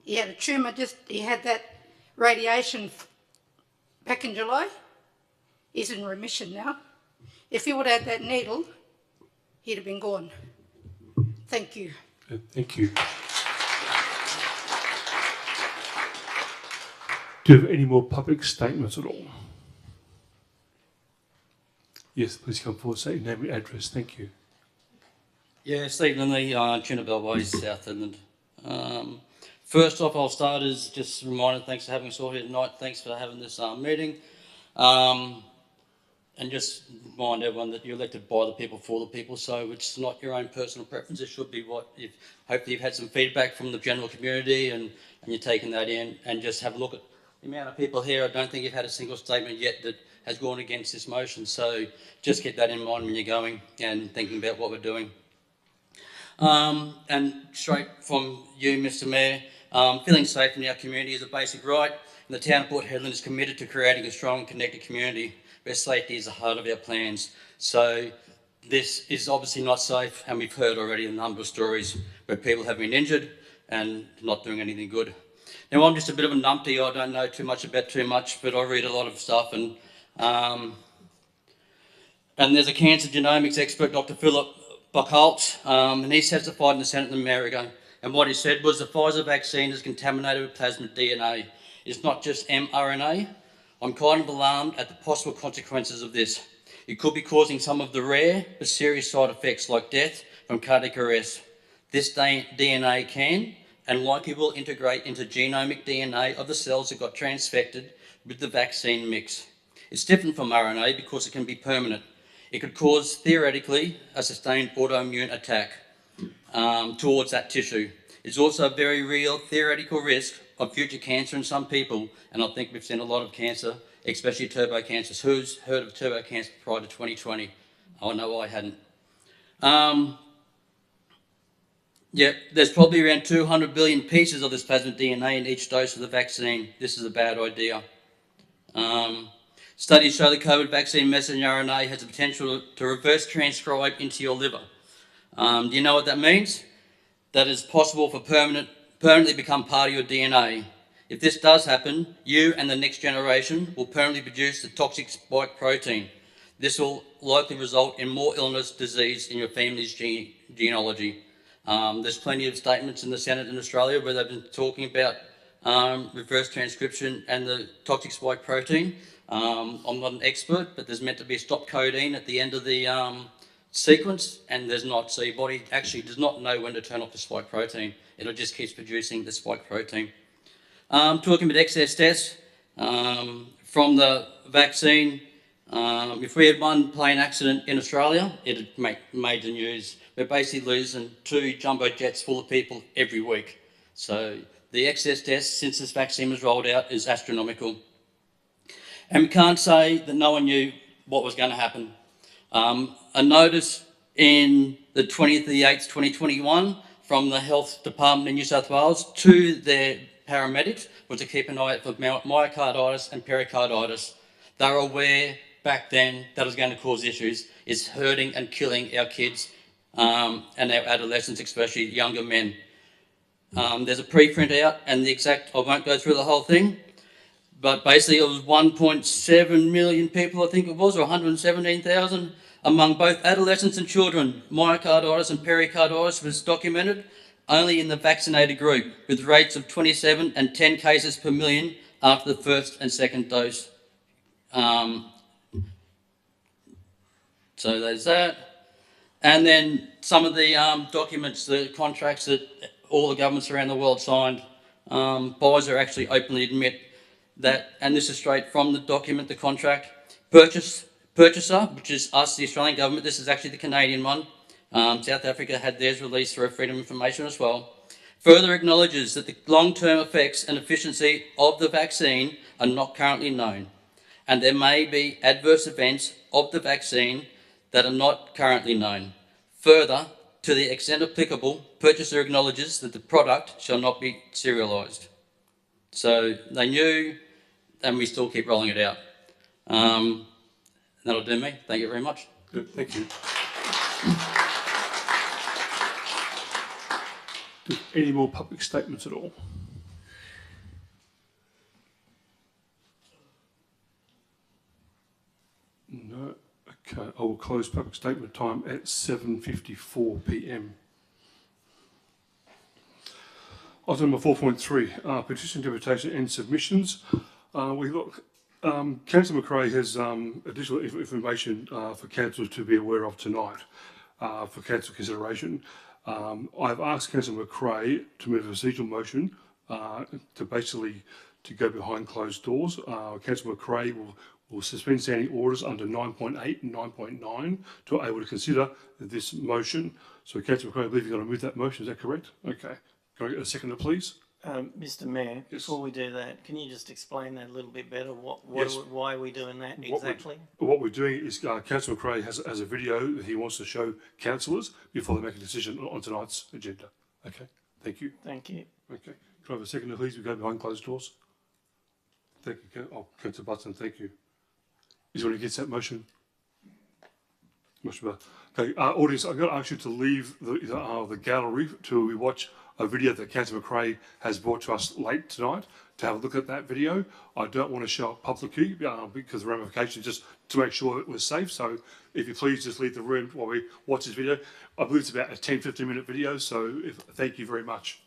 [SPEAKER 14] He had a tumour, he had that radiation back in July. He's in remission now. If he would have had that needle, he'd have been gone. Thank you.
[SPEAKER 1] Thank you. Do you have any more public statements at all? Yes, please come forward, say your name and address. Thank you.
[SPEAKER 15] Yeah, Stephen Lee, Tuna Bellways, South Inland. First off, I'll start as just a reminder, thanks for having us all here tonight. Thanks for having this meeting. And just remind everyone that you're elected by the people for the people, so it's not your own personal preference. It should be what hopefully you've had some feedback from the general community and you're taking that in, and just have a look at the amount of people here. I don't think you've had a single statement yet that has gone against this motion, so just keep that in mind when you're going and thinking about what we're doing. And straight from you, Mr Mayor, feeling safe in our community is a basic right, and the town of Port Hedland is committed to creating a strong and connected community where safety is the heart of our plans. So this is obviously not safe, and we've heard already a number of stories where people have been injured and not doing anything good. Now, I'm just a bit of a numpty. I don't know too much about too much, but I read a lot of stuff, and there's a cancer genomics expert, Dr. Philip Buchholz, and he testified in the Senate in America. And what he said was the Pfizer vaccine is contaminated with plasmid DNA. It's not just mRNA. I'm kind of alarmed at the possible consequences of this. It could be causing some of the rare but serious side effects like death from cardiac arrest. This DNA can and likely will integrate into genomic DNA of the cells that got transfected with the vaccine mix. It's different from RNA because it can be permanent. It could cause, theoretically, a sustained autoimmune attack towards that tissue. It's also a very real theoretical risk of future cancer in some people, and I think we've seen a lot of cancer, especially turbo cancers. Who's heard of turbo cancer prior to 2020? Oh, no, I hadn't. There's probably around 200 billion pieces of this plasmid DNA in each dose of the vaccine. This is a bad idea. Studies show the COVID vaccine messenger RNA has the potential to reverse transcribe into your liver. Do you know what that means? That it's possible for permanently become part of your DNA. If this does happen, you and the next generation will permanently produce the toxic spike protein. This will likely result in more illness, disease in your family's genealogy. There's plenty of statements in the Senate in Australia where they've been talking about reverse transcription and the toxic spike protein. I'm not an expert, but there's meant to be a stop coding at the end of the sequence, and there's not. So your body actually does not know when to turn off the spike protein. It just keeps producing the spike protein. Talking about excess deaths from the vaccine, if we had one plane accident in Australia, it'd make major news. We're basically losing 2 jumbo jets full of people every week. So the excess deaths since this vaccine was rolled out is astronomical. And we can't say that no one knew what was going to happen. A notice in the 20th of the 8th, 2021 from the Health Department in New South Wales to their paramedics was to keep an eye out for myocarditis and pericarditis. They were aware back then that was going to cause issues. It's hurting and killing our kids and our adolescents, especially younger men. There's a preprint out and the exact, I won't go through the whole thing, but basically it was 1.7 million people, I think it was, or 117,000 among both adolescents and children. Myocarditis and pericarditis was documented only in the vaccinated group, with rates of 27 and 10 cases per million after the first and second dose. So there's that. And then some of the documents, the contracts that all the governments around the world signed, Pfizer actually openly admit that, and this is straight from the document, the contract, purchaser, which is us, the Australian government, this is actually the Canadian one, South Africa had theirs released through Freedom of Information as well, further acknowledges that the long-term effects and efficiency of the vaccine are not currently known, and there may be adverse events of the vaccine that are not currently known. Further, to the extent applicable, purchaser acknowledges that the product shall not be serialised. So they knew, and we still keep rolling it out. That'll do me. Thank you very much.
[SPEAKER 1] Good, thank you. Any more public statements at all? No. Okay, I will close public statement time at 7:54 p.m. Item number 4.3, petition, interpretation and submissions. Councillor McRae has additional information for council to be aware of tonight for council consideration. I've asked Councillor McRae to move a procedural motion to go behind closed doors. Councillor McRae will suspend standing orders under 9.8 and 9.9 to be able to consider this motion. So Councillor McRae, I believe you're going to move that motion, is that correct? Okay. Can I get a seconder, please?
[SPEAKER 2] Mr Mayor,
[SPEAKER 1] yes.
[SPEAKER 2] Before we do that, can you just explain that a little bit better?
[SPEAKER 1] Yes.
[SPEAKER 2] Why are we doing that exactly?
[SPEAKER 1] What we're doing is Councillor McRae has a video that he wants to show councillors before they make a decision on tonight's agenda. Okay, thank you.
[SPEAKER 2] Thank you.
[SPEAKER 1] Okay, can I have a seconder, please? We go behind closed doors. Thank you, Councillor Butson, thank you. Is there anyone against that motion? Much better. Okay, audience, I've got to ask you to leave the gallery till we watch a video that Councillor McRae has brought to us late tonight to have a look at that video. I don't want to show it publicly because of ramifications, just to make sure it was safe. So if you please just leave the room while we watch this video. I believe it's about a 10-15 minute video, so thank you very much.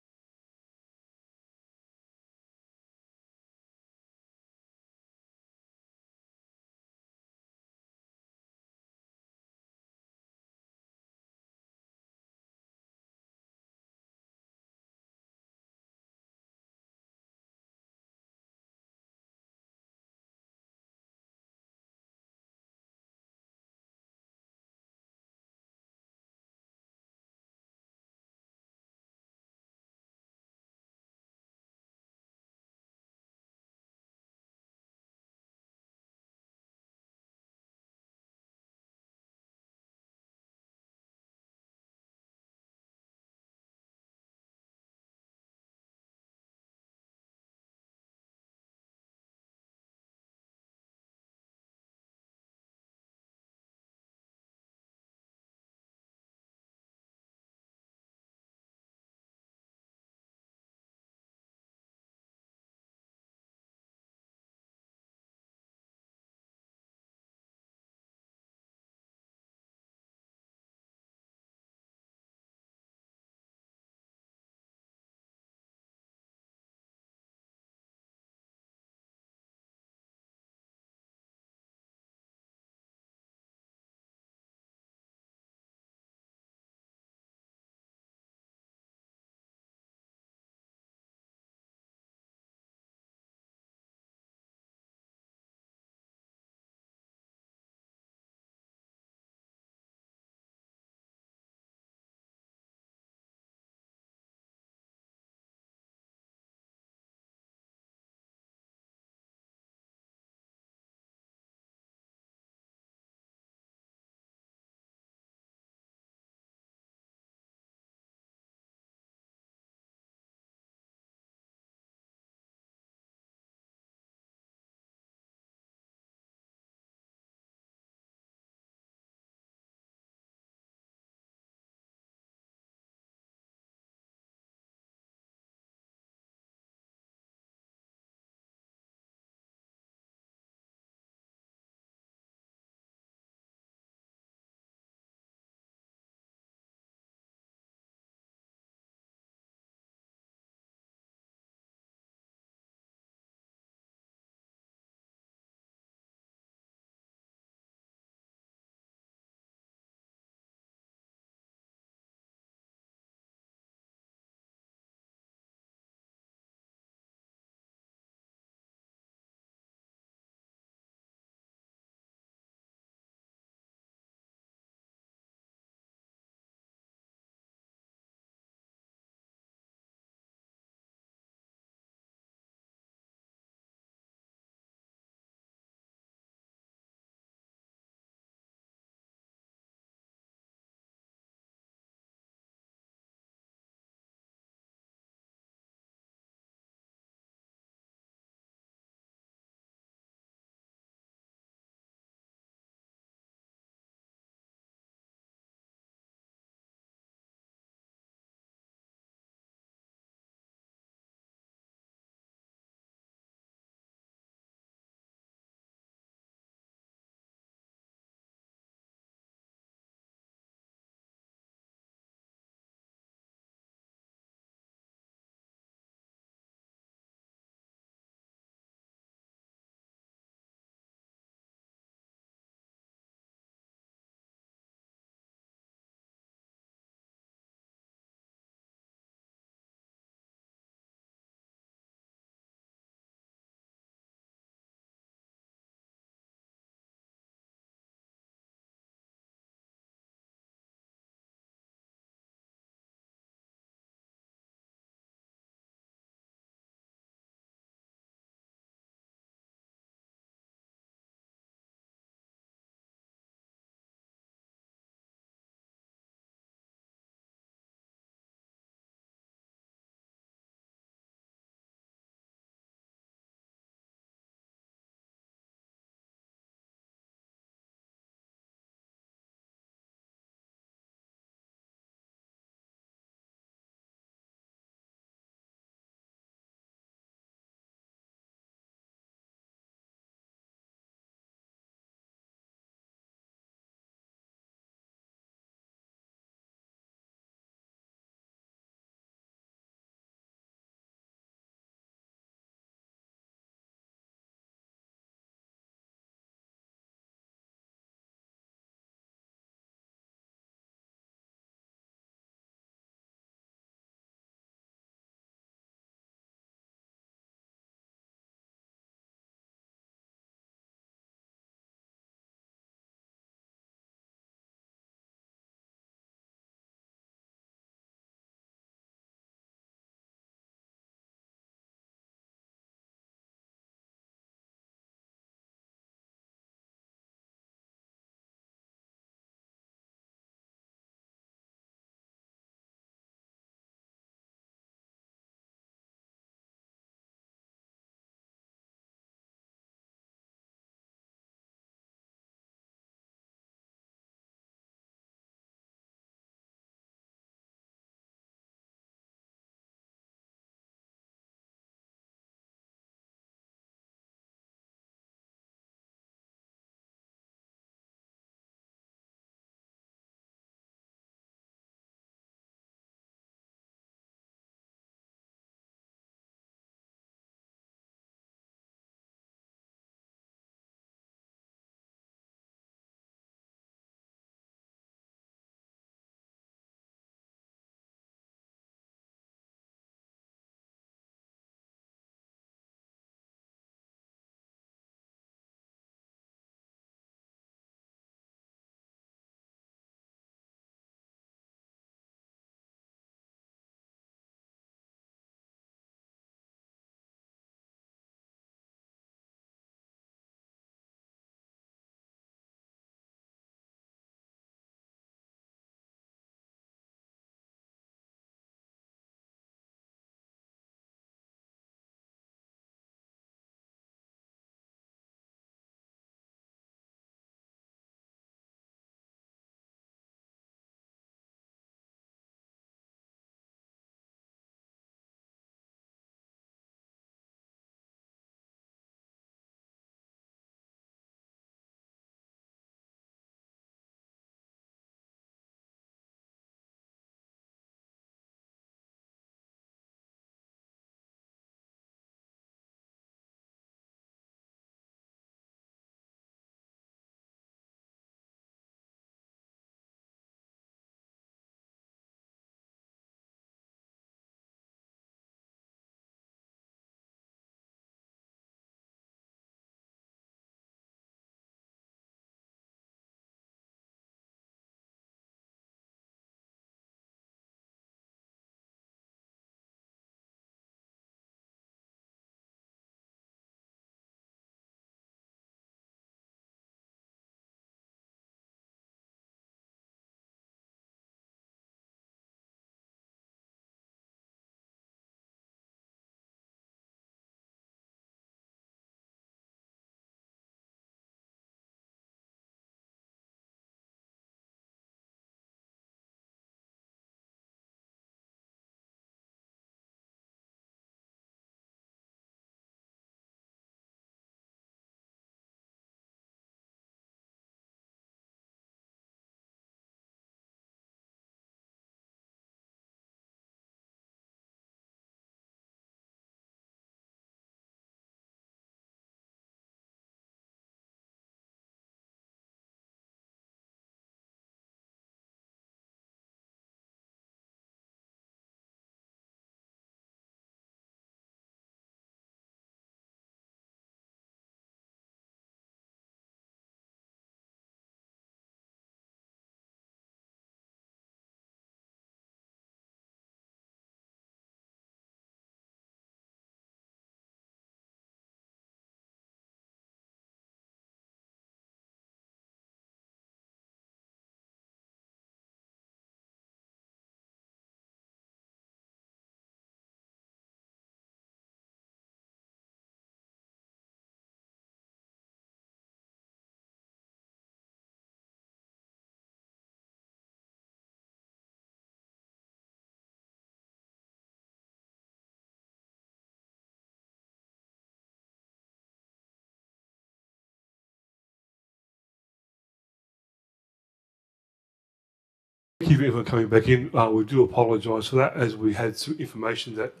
[SPEAKER 1] you for coming back in. We do apologise for that, as we had some information that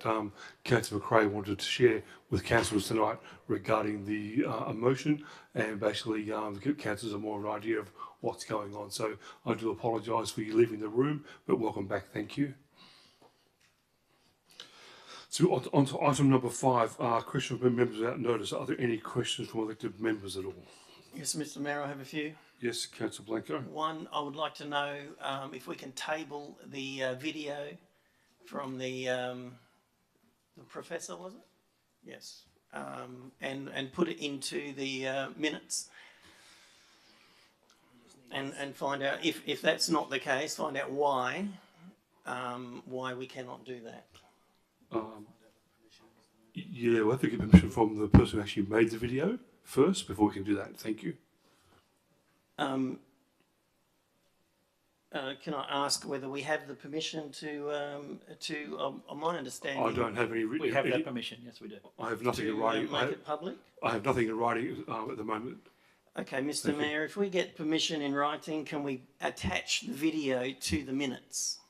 [SPEAKER 1] Councillor McRae wanted to share with councillors tonight regarding the motion, and basically give councillors a more idea of what's going on. So I do apologise for you leaving the room, but welcome back. Thank you. So on to item number 5, questions from members without notice. Are there any questions from elected members at all?
[SPEAKER 2] Yes, Mr Mayor, I have a few.
[SPEAKER 1] Yes, Councillor Blanco.
[SPEAKER 2] One, I would like to know if we can table the video from the professor, was it? Yes. And put it into the minutes. And find out, if that's not the case, find out why we cannot do that.
[SPEAKER 1] Yeah, we'll have to get permission from the person who actually made the video first before we can do that. Thank you.
[SPEAKER 2] Can I ask whether we have the permission to my understanding...
[SPEAKER 1] I don't have any...
[SPEAKER 16] We have that permission, yes we do.
[SPEAKER 1] I have nothing in writing.
[SPEAKER 2] Make it public?
[SPEAKER 1] I have nothing in writing at the moment.
[SPEAKER 2] Okay, Mr Mayor, if we get permission in writing, can we attach the video to the minutes?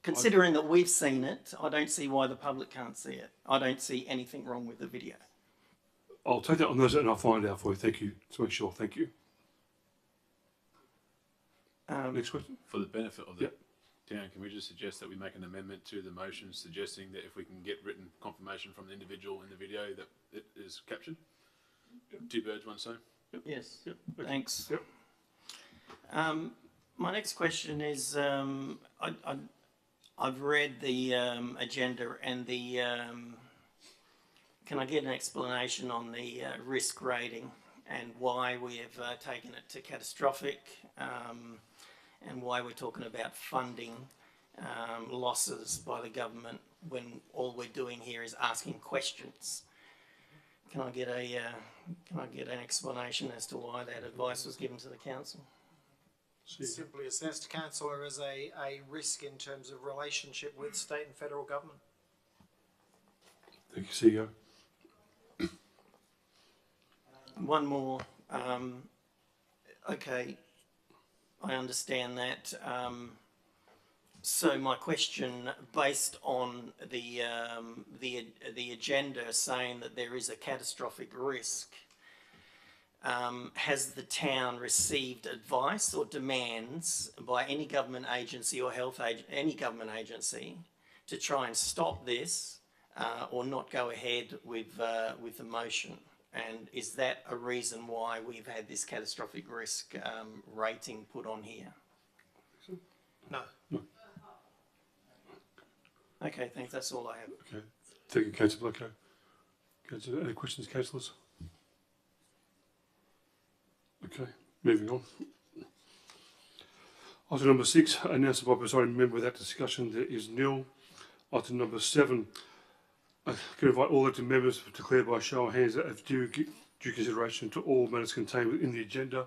[SPEAKER 2] Considering that we've seen it, I don't see why the public can't see it. I don't see anything wrong with the video.
[SPEAKER 1] I'll take that on notice and I'll find out for you. Thank you. To make sure. Thank you. Next question.
[SPEAKER 17] For the benefit of the town, can we just suggest that we make an amendment to the motion suggesting that if we can get written confirmation from the individual in the video that it is captured? Two birds, one stone.
[SPEAKER 2] Yes. Thanks. My next question is, I've read the agenda and the... can I get an explanation on the risk rating and why we have taken it to catastrophic, and why we're talking about funding losses by the government when all we're doing here is asking questions? Can I get an explanation as to why that advice was given to the council?
[SPEAKER 18] Simply assessed, councillor, as a risk in terms of relationship with state and federal government.
[SPEAKER 1] Thank you, CEO.
[SPEAKER 2] One more. Okay, I understand that. So my question, based on the agenda saying that there is a catastrophic risk, has the town received advice or demands by any government agency or any government agency to try and stop this or not go ahead with the motion? And is that a reason why we've had this catastrophic risk rating put on here?
[SPEAKER 18] No.
[SPEAKER 2] Okay, thanks. That's all I have.
[SPEAKER 1] Okay. Thank you, Councillor Blanco. Any questions, councillors? Okay, moving on. Item number 6, announced by presiding member without discussion, there is nil. Item number 7, I can invite all elected members to declare by show of hands that have due consideration to all matters contained within the agenda.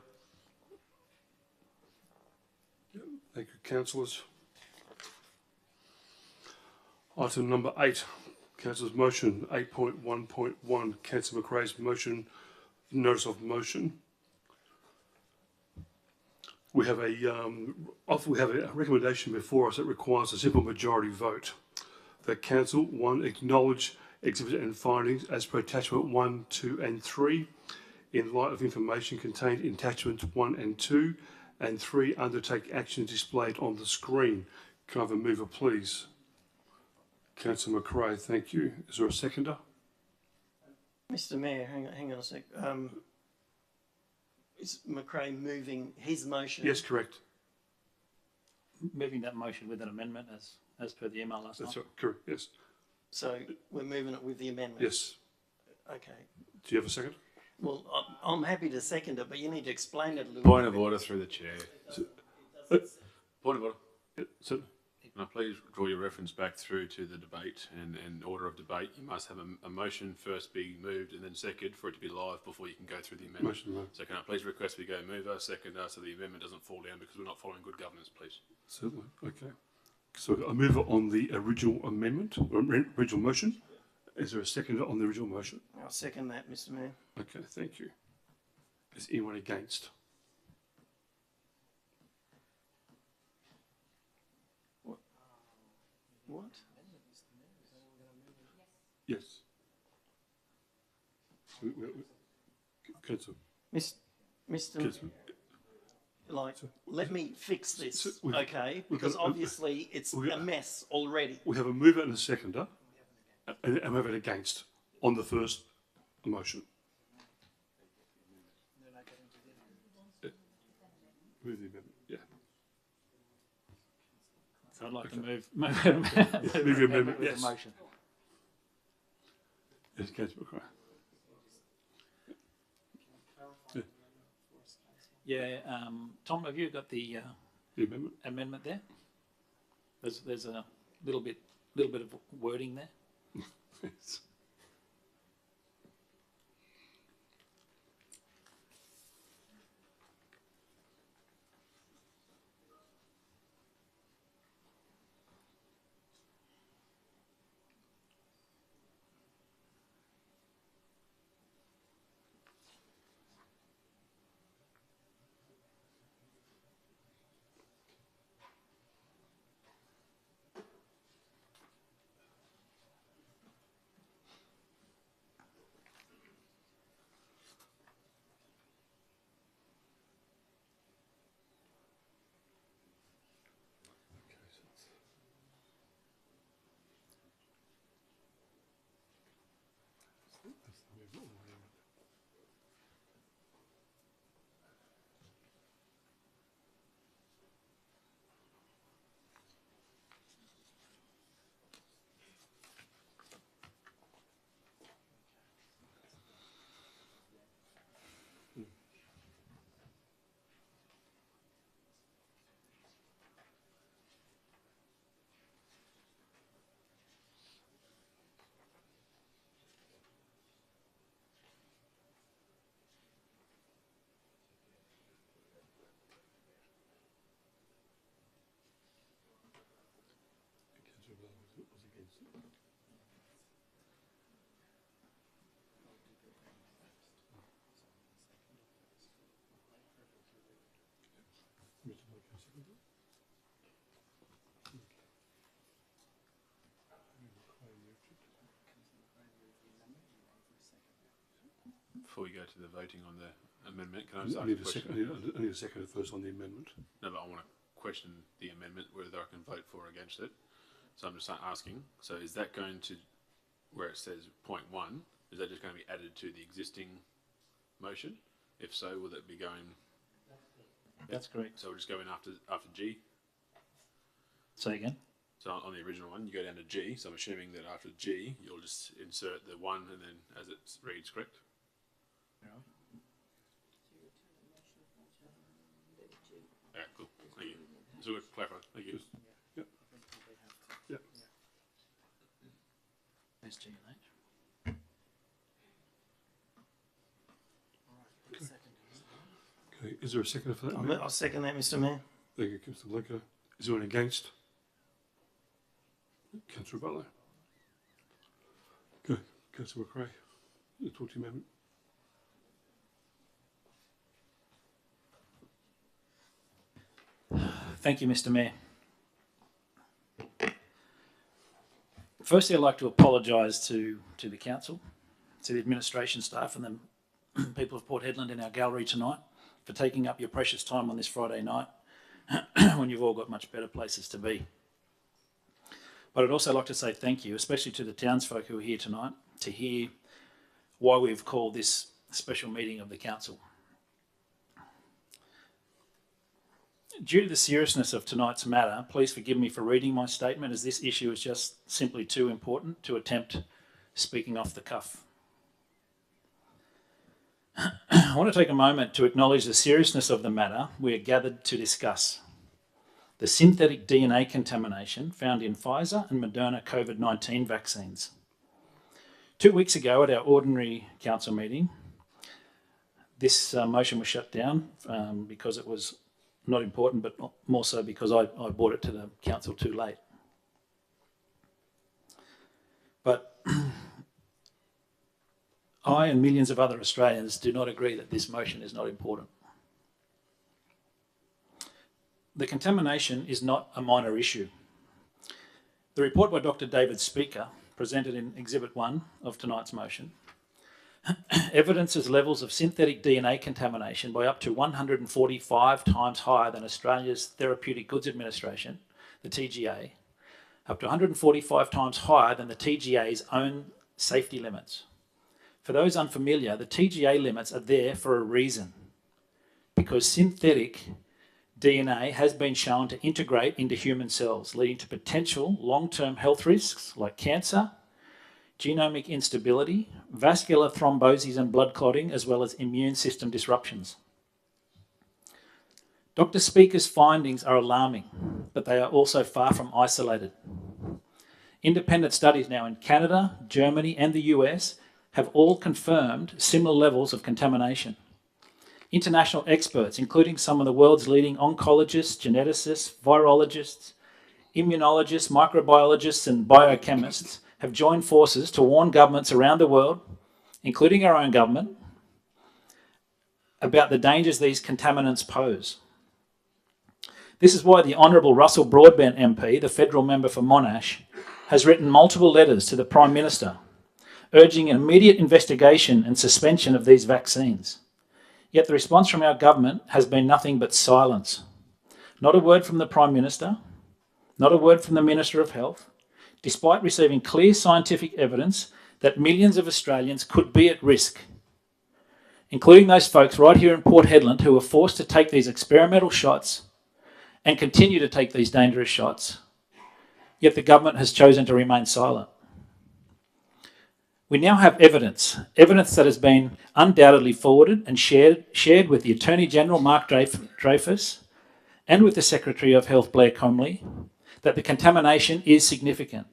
[SPEAKER 1] Thank you, councillors. Item number 8, councillor's motion 8.1.1, Councillor McRae's motion, notice of motion. We have a recommendation before us that requires a simple majority vote. That council, 1, acknowledge exhibits and findings as per attachment 1, 2 and 3 in light of information contained in attachments 1 and 2, and 3, undertake actions displayed on the screen. Can I have a mover, please? Councillor McRae, thank you. Is there a seconder?
[SPEAKER 2] Mr Mayor, hang on a sec. Is McRae moving his motion?
[SPEAKER 1] Yes, correct.
[SPEAKER 16] Moving that motion with an amendment as per the email last night.
[SPEAKER 1] That's right, correct, yes.
[SPEAKER 2] So we're moving it with the amendment?
[SPEAKER 1] Yes.
[SPEAKER 2] Okay.
[SPEAKER 1] Do you have a second?
[SPEAKER 2] Well, I'm happy to second it, but you need to explain it a little
[SPEAKER 17] Point
[SPEAKER 2] bit.
[SPEAKER 17] of order through the chair. Point of order.
[SPEAKER 1] So,
[SPEAKER 17] can I please draw your reference back through to the debate and order of debate? You must have a motion first be moved and then second for it to be live before you can go through the amendment. So can I please request we go mover, seconder, so the amendment doesn't fall down because we're not following good governance, please.
[SPEAKER 1] Certainly, okay. So I move on the original amendment, or original motion. Is there a seconder on the original motion?
[SPEAKER 2] I'll second that, Mr Mayor.
[SPEAKER 1] Okay, thank you. Is anyone against?
[SPEAKER 2] What?
[SPEAKER 1] Yes. Councillor.
[SPEAKER 2] Mr.
[SPEAKER 1] Councillor.
[SPEAKER 2] Like, let me fix this,
[SPEAKER 1] we've-
[SPEAKER 2] okay?
[SPEAKER 1] we've
[SPEAKER 2] Because
[SPEAKER 1] got-
[SPEAKER 2] obviously it's a mess already.
[SPEAKER 1] We have a mover and a seconder, and we have an against on the first motion. Move the amendment, yeah.
[SPEAKER 16] So I'd like
[SPEAKER 1] Okay.
[SPEAKER 16] to move
[SPEAKER 1] Move your amendment,
[SPEAKER 16] with
[SPEAKER 1] yes.
[SPEAKER 16] the motion.
[SPEAKER 1] Yes, Councillor McRae.
[SPEAKER 16] Yeah, Tom, have you got the
[SPEAKER 1] amendment?
[SPEAKER 16] Amendment there? There's a little bit of wording there.
[SPEAKER 1] Yes.
[SPEAKER 17] Before we go to the voting on the amendment, can I just
[SPEAKER 1] I
[SPEAKER 17] ask
[SPEAKER 1] need
[SPEAKER 17] a
[SPEAKER 1] a
[SPEAKER 17] question?
[SPEAKER 1] second. I need a second first on the amendment.
[SPEAKER 17] No, but I want to question the amendment, whether I can vote for or against it. So I'm just asking, so is that going to, where it says point 1, is that just going to be added to the existing motion? If so, will it be going?
[SPEAKER 16] That's correct.
[SPEAKER 17] So we'll just go in after G?
[SPEAKER 16] Say again?
[SPEAKER 17] So on the original one, you go down to G, so I'm assuming that after G, you'll just insert the 1 and then as it reads, correct? Yeah, cool. Thank you. So we'll clarify. Thank you.
[SPEAKER 1] Yep. Yep.
[SPEAKER 16] There's G and H.
[SPEAKER 1] Okay, is there a second for that? amendment?
[SPEAKER 2] I'll second that, Mr. Mayor.
[SPEAKER 1] Thank you, Councillor Blanco. Is there anyone against? Councillor Butler. Okay, Councillor McRae. The talk to the amendment.
[SPEAKER 16] Thank you, Mr. Mayor. Firstly, I'd like to apologise to the council, to the administration staff and the people of Port Hedland in our gallery tonight for taking up your precious time on this Friday night when you've all got much better places to be. But I'd also like to say thank you, especially to the townsfolk who are here tonight, to hear why we've called this special meeting of the council. Due to the seriousness of tonight's matter, please forgive me for reading my statement, as this issue is just simply too important to attempt speaking off the cuff. I want to take a moment to acknowledge the seriousness of the matter we are gathered to discuss. The synthetic DNA contamination found in Pfizer and Moderna COVID-19 vaccines. 2 weeks ago at our ordinary council meeting, this motion was shut down because it was not important, but more so because I brought it to the council too late. But I and millions of other Australians do not agree that this motion is not important. The contamination is not a minor issue. The report by Dr. David Speaker, presented in Exhibit 1 of tonight's motion, evidences levels of synthetic DNA contamination by up to 145 times higher than Australia's Therapeutic Goods Administration, the TGA, up to 145 times higher than the TGA's own safety limits. For those unfamiliar, the TGA limits are there for a reason, because synthetic DNA has been shown to integrate into human cells, leading to potential long-term health risks like cancer, genomic instability, vascular thromboses and blood clotting, as well as immune system disruptions. Dr. Speaker's findings are alarming, but they are also far from isolated. Independent studies now in Canada, Germany, and the US have all confirmed similar levels of contamination. International experts, including some of the world's leading oncologists, geneticists, virologists, immunologists, microbiologists, and biochemists, have joined forces to warn governments around the world, including our own government, about the dangers these contaminants pose. This is why the Honourable Russell Broadbent MP, the federal member for Monash, has written multiple letters to the Prime Minister, urging an immediate investigation and suspension of these vaccines. Yet the response from our government has been nothing but silence. Not a word from the Prime Minister, not a word from the Minister of Health, despite receiving clear scientific evidence that millions of Australians could be at risk, including those folks right here in Port Hedland who were forced to take these experimental shots and continue to take these dangerous shots, yet the government has chosen to remain silent. We now have evidence that has been undoubtedly forwarded and shared with the Attorney General Mark Dreyfus and with the Secretary of Health Blair Comley, that the contamination is significant.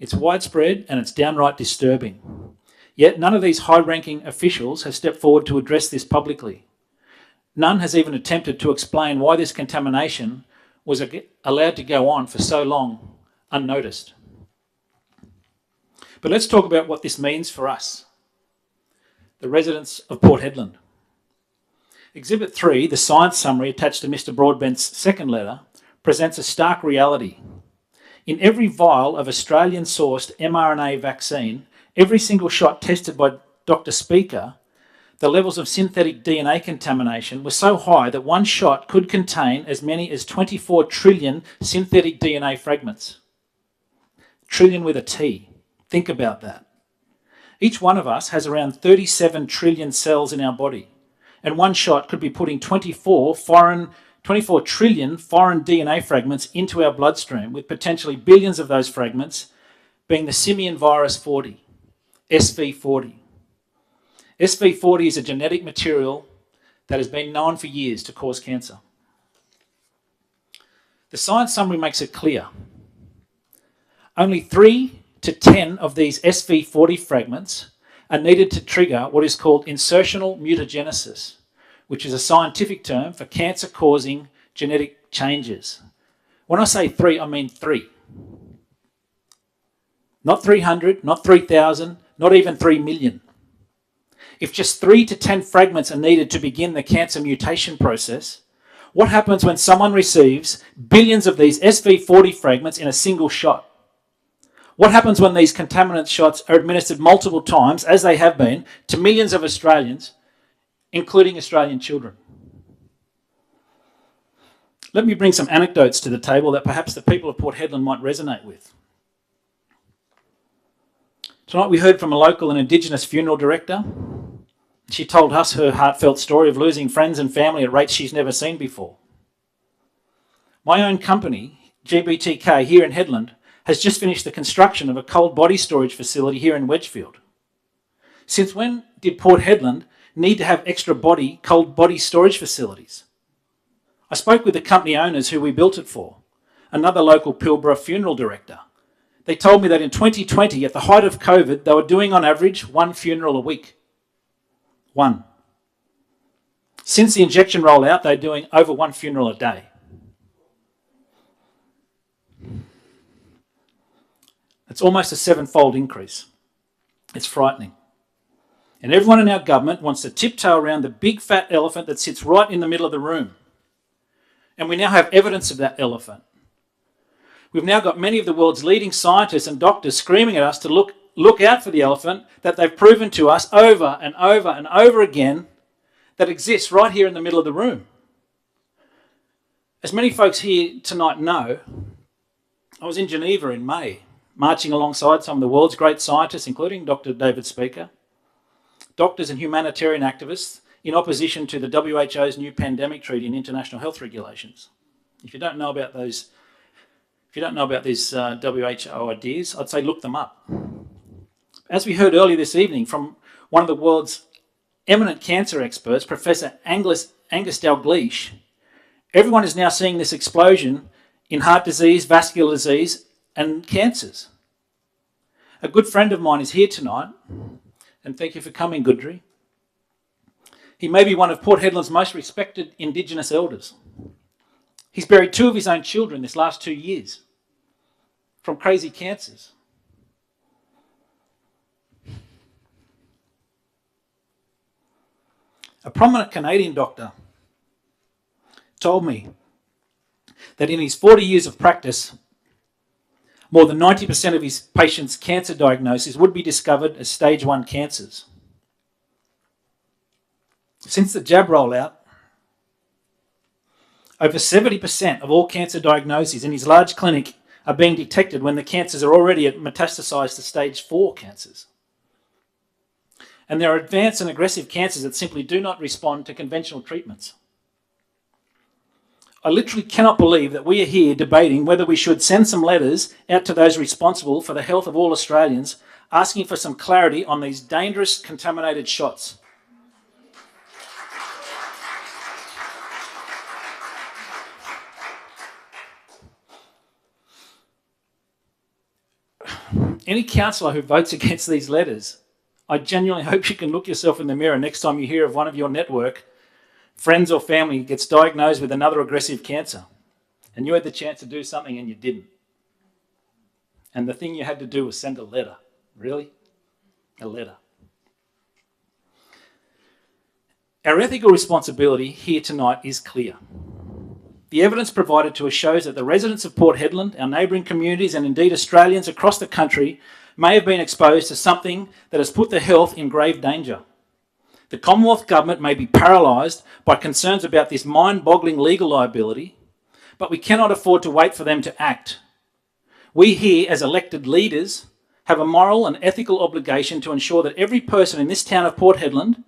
[SPEAKER 16] It's widespread and it's downright disturbing. Yet none of these high-ranking officials have stepped forward to address this publicly. None has even attempted to explain why this contamination was allowed to go on for so long unnoticed. But let's talk about what this means for us, the residents of Port Hedland. Exhibit 3, the science summary attached to Mr. Broadbent's second letter, presents a stark reality. In every vial of Australian-sourced mRNA vaccine, every single shot tested by Dr. Speaker, the levels of synthetic DNA contamination were so high that one shot could contain as many as 24 trillion synthetic DNA fragments. Trillion with a T. Think about that. Each one of us has around 37 trillion cells in our body, and one shot could be putting 24 trillion foreign DNA fragments into our bloodstream, with potentially billions of those fragments being the simian virus 40, SV40. SV40 is a genetic material that has been known for years to cause cancer. The science summary makes it clear. Only 3 to 10 of these SV40 fragments are needed to trigger what is called insertional mutagenesis, which is a scientific term for cancer-causing genetic changes. When I say 3, I mean 3. Not 300, not 3,000, not even 3 million. If just 3 to 10 fragments are needed to begin the cancer mutation process, what happens when someone receives billions of these SV40 fragments in a single shot? What happens when these contaminant shots are administered multiple times, as they have been, to millions of Australians, including Australian children? Let me bring some anecdotes to the table that perhaps the people of Port Hedland might resonate with. Tonight we heard from a local and Indigenous funeral director. She told us her heartfelt story of losing friends and family at rates she's never seen before. My own company, GBTK, here in Hedland, has just finished the construction of a cold body storage facility here in Wedgfield. Since when did Port Hedland need to have extra cold body storage facilities? I spoke with the company owners who we built it for, another local Pilbara funeral director. They told me that in 2020, at the height of COVID, they were doing on average 1 funeral a week. 1. Since the injection rollout, they're doing over 1 funeral a day. It's almost a 7-fold increase. It's frightening. And everyone in our government wants to tiptoe around the big fat elephant that sits right in the middle of the room. And we now have evidence of that elephant. We've now got many of the world's leading scientists and doctors screaming at us to look out for the elephant that they've proven to us over and over and over again that exists right here in the middle of the room. As many folks here tonight know, I was in Geneva in May, marching alongside some of the world's great scientists, including Dr. David Speaker, doctors and humanitarian activists in opposition to the WHO's new pandemic treaty and international health regulations. If you don't know about these WHO ideas, I'd say look them up. As we heard earlier this evening from one of the world's eminent cancer experts, Professor Angus Dalgleish, everyone is now seeing this explosion in heart disease, vascular disease, and cancers. A good friend of mine is here tonight, and thank you for coming, Gudri. He may be one of Port Hedland's most respected Indigenous elders. He's buried 2 of his own children this last 2 years from crazy cancers. A prominent Canadian doctor told me that in his 40 years of practice, more than 90% of his patients' cancer diagnoses would be discovered as stage 1 cancers. Since the jab rollout, over 70% of all cancer diagnoses in his large clinic are being detected when the cancers are already metastasised to stage 4 cancers. And there are advanced and aggressive cancers that simply do not respond to conventional treatments. I literally cannot believe that we are here debating whether we should send some letters out to those responsible for the health of all Australians, asking for some clarity on these dangerous contaminated shots. Any councillor who votes against these letters, I genuinely hope you can look yourself in the mirror next time you hear of one of your network, friends or family gets diagnosed with another aggressive cancer, and you had the chance to do something and you didn't. And the thing you had to do was send a letter. Really? A letter. Our ethical responsibility here tonight is clear. The evidence provided to us shows that the residents of Port Hedland, our neighbouring communities, and indeed Australians across the country may have been exposed to something that has put their health in grave danger. The Commonwealth Government may be paralysed by concerns about this mind-boggling legal liability, but we cannot afford to wait for them to act. We here, as elected leaders, have a moral and ethical obligation to ensure that every person in this town of Port Hedland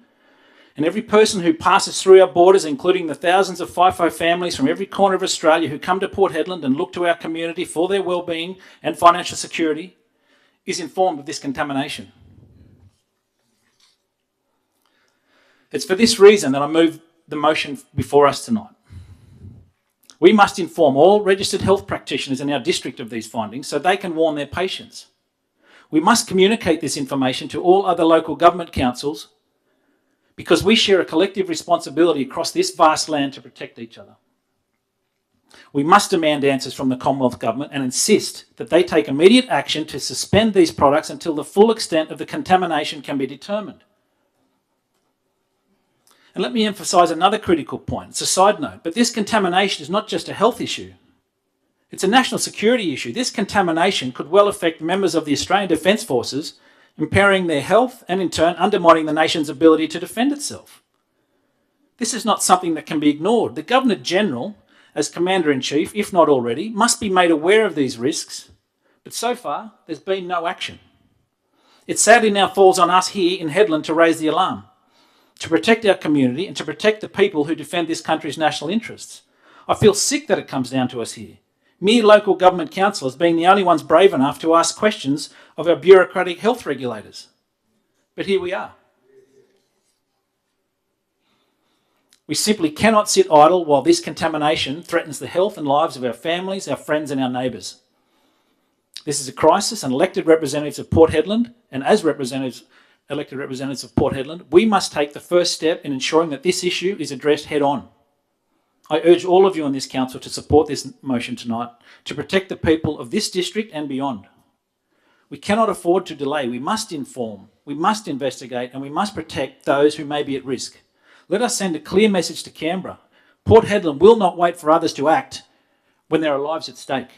[SPEAKER 16] and every person who passes through our borders, including the thousands of FIFO families from every corner of Australia who come to Port Hedland and look to our community for their well-being and financial security, is informed of this contamination. It's for this reason that I move the motion before us tonight. We must inform all registered health practitioners in our district of these findings so they can warn their patients. We must communicate this information to all other local government councils because we share a collective responsibility across this vast land to protect each other. We must demand answers from the Commonwealth Government and insist that they take immediate action to suspend these products until the full extent of the contamination can be determined. And let me emphasise another critical point. It's a side note, but this contamination is not just a health issue. It's a national security issue. This contamination could well affect members of the Australian Defence Forces, impairing their health and in turn undermining the nation's ability to defend itself. This is not something that can be ignored. The Governor-General, as Commander-in-Chief, if not already, must be made aware of these risks, but so far there's been no action. It sadly now falls on us here in Hedland to raise the alarm, to protect our community and to protect the people who defend this country's national interests. I feel sick that it comes down to us here, mere local government councillors being the only ones brave enough to ask questions of our bureaucratic health regulators. But here we are. We simply cannot sit idle while this contamination threatens the health and lives of our families, our friends and our neighbours. This is a crisis, and elected representatives of Port Hedland, and as elected representatives of Port Hedland, we must take the first step in ensuring that this issue is addressed head on. I urge all of you on this council to support this motion tonight to protect the people of this district and beyond. We cannot afford to delay. We must inform, we must investigate, and we must protect those who may be at risk. Let us send a clear message to Canberra. Port Hedland will not wait for others to act when there are lives at stake.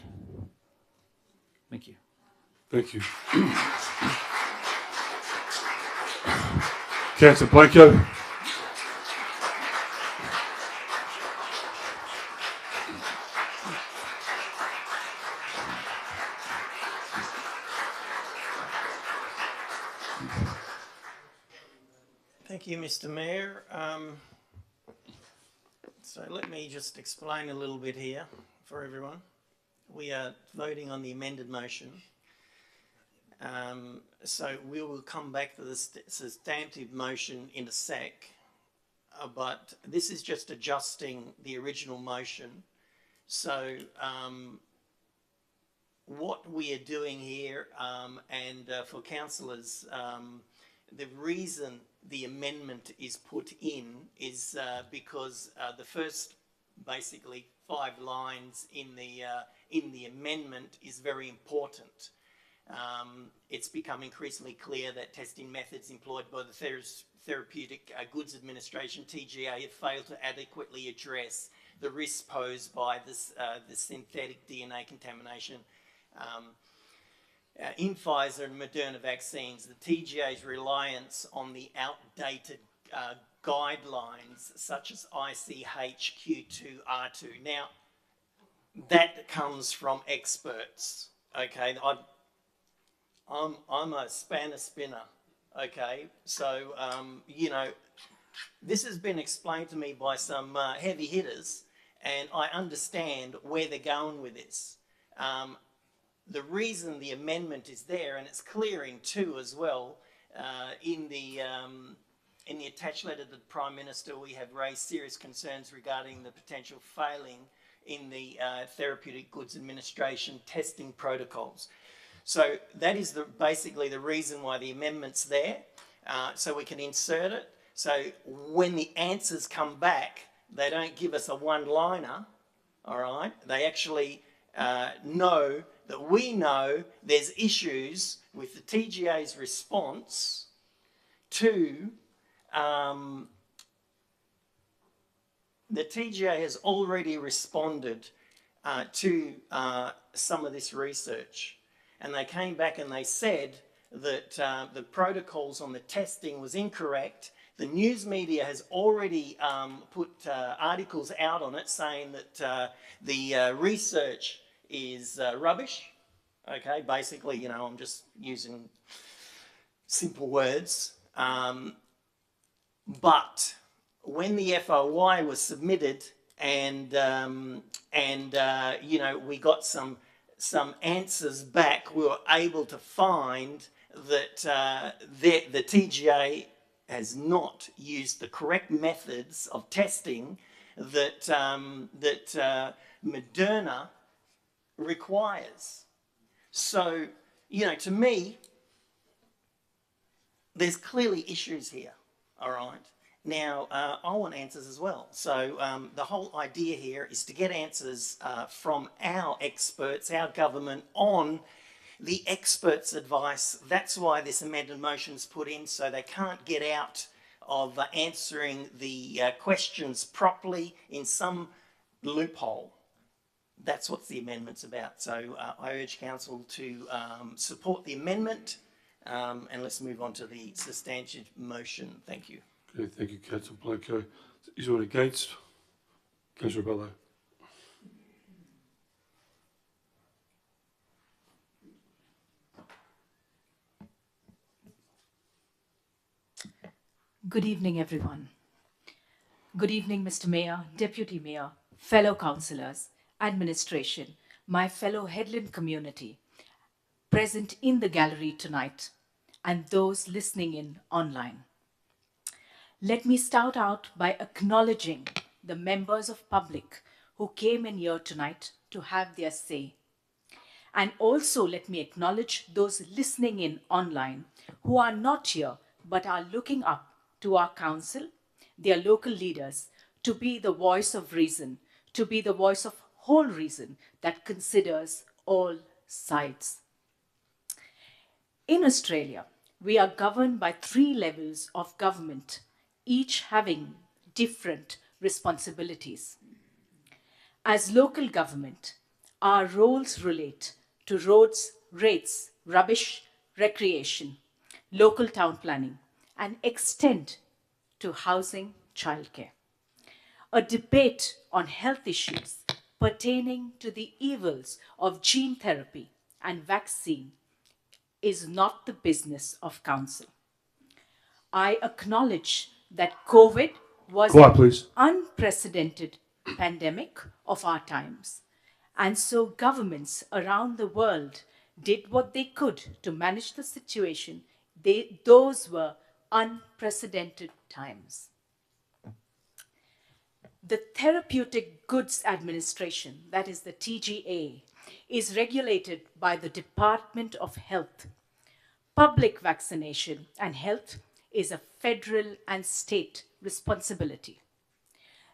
[SPEAKER 16] Thank you.
[SPEAKER 1] Thank you. Councillor Blanco.
[SPEAKER 2] Thank you, Mr. Mayor. So let me just explain a little bit here for everyone. We are voting on the amended motion. So we will come back to the substantive motion in a sec, but this is just adjusting the original motion. So what we are doing here, and for councillors, the reason the amendment is put in is because the first basically 5 lines in the amendment is very important. It's become increasingly clear that testing methods employed by the Therapeutic Goods Administration, TGA, have failed to adequately address the risks posed by this the synthetic DNA contamination. In Pfizer and Moderna vaccines, the TGA's reliance on the outdated guidelines such as ICH Q2R2. Now, that comes from experts, okay? I'm a spanner spinner, okay? So, you know, this has been explained to me by some heavy hitters, and I understand where they're going with this. The reason the amendment is there, and it's clearing too as well, in the attached letter to the Prime Minister, we have raised serious concerns regarding the potential failing in the Therapeutic Goods Administration testing protocols. So that is basically the reason why the amendment's there, so we can insert it. So when the answers come back, they don't give us a one-liner, all right? They actually know that we know there's issues with the TGA's response to the TGA has already responded to some of this research, and they came back and they said that the protocols on the testing was incorrect. The news media has already put articles out on it saying that the research is rubbish. Okay, basically, you know, I'm just using simple words. But when the FOI was submitted and you know, we got some answers back, we were able to find that the TGA has not used the correct methods of testing that Moderna requires. So, you know, to me, there's clearly issues here, all right? Now, I want answers as well. So the whole idea here is to get answers from our experts, our government, on the experts' advice. That's why this amended motion's put in, so they can't get out of answering the questions properly in some loophole. That's what the amendment's about. So I urge council to support the amendment, and let's move on to the substantive motion. Thank you.
[SPEAKER 1] Okay, thank you, Councillor Blanco. Is anyone against? Councillor Bello.
[SPEAKER 19] Good evening, everyone. Good evening, Mr. Mayor, Deputy Mayor, fellow councillors, administration, my fellow Headland community present in the gallery tonight, and those listening in online. Let me start out by acknowledging the members of public who came in here tonight to have their say. And also let me acknowledge those listening in online who are not here but are looking up to our council, their local leaders, to be the voice of reason, to be the voice of whole reason that considers all sides. In Australia, we are governed by 3 levels of government, each having different responsibilities. As local government, our roles relate to roads, rates, rubbish, recreation, local town planning, and extend to housing, childcare. A debate on health issues pertaining to the evils of gene therapy and vaccine is not the business of council. I acknowledge that COVID was
[SPEAKER 1] Quiet, please.
[SPEAKER 19] an unprecedented pandemic of our times, and so governments around the world did what they could to manage the situation. Those were unprecedented times. The Therapeutic Goods Administration, that is the TGA, is regulated by the Department of Health. Public vaccination and health is a federal and state responsibility.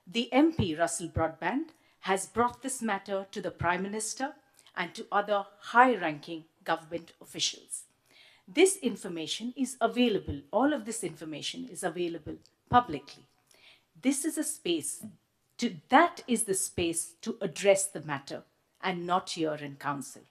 [SPEAKER 19] The MP, Russell Broadbent, has brought this matter to the Prime Minister and to other high-ranking government officials. This information is available, all of this information is available publicly. This is a space, that is the space to address the matter and not here in council.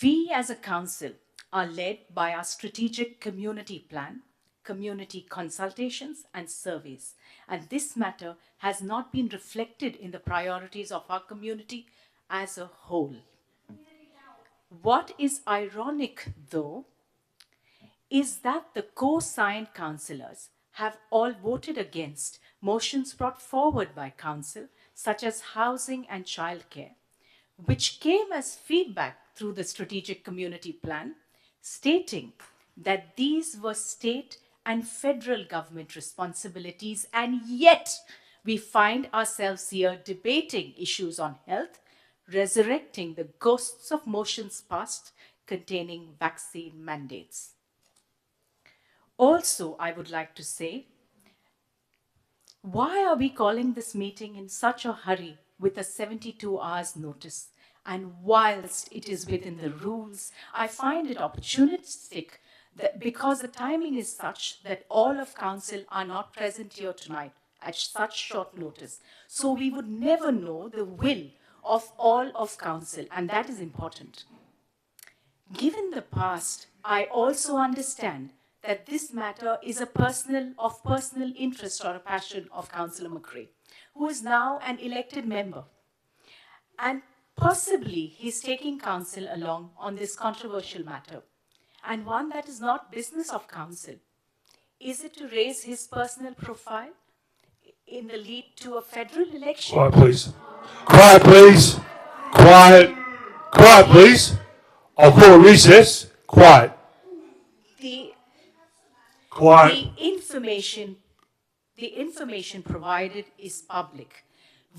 [SPEAKER 19] We as a council are led by our strategic community plan, community consultations and surveys, and this matter has not been reflected in the priorities of our community as a whole. What is ironic, though, is that the co-signed councillors have all voted against motions brought forward by council, such as housing and childcare, which came as feedback through the strategic community plan, stating that these were state and federal government responsibilities, and yet we find ourselves here debating issues on health, resurrecting the ghosts of motions past containing vaccine mandates. Also, I would like to say, why are we calling this meeting in such a hurry with a 72 hours notice? And whilst it is within the rules, I find it opportunistic that because the timing is such that all of council are not present here tonight at such short notice. So we would never know the will of all of council, and that is important. Given the past, I also understand that this matter is of personal interest or a passion of Councillor McRae, who is now an elected member. And possibly he's taking council along on this controversial matter, and one that is not business of council. Is it to raise his personal profile in the lead to a federal election?
[SPEAKER 1] Quiet, please. Quiet, please. Quiet. Quiet, please. I'll call a recess. Quiet. Quiet.
[SPEAKER 19] The information provided is public.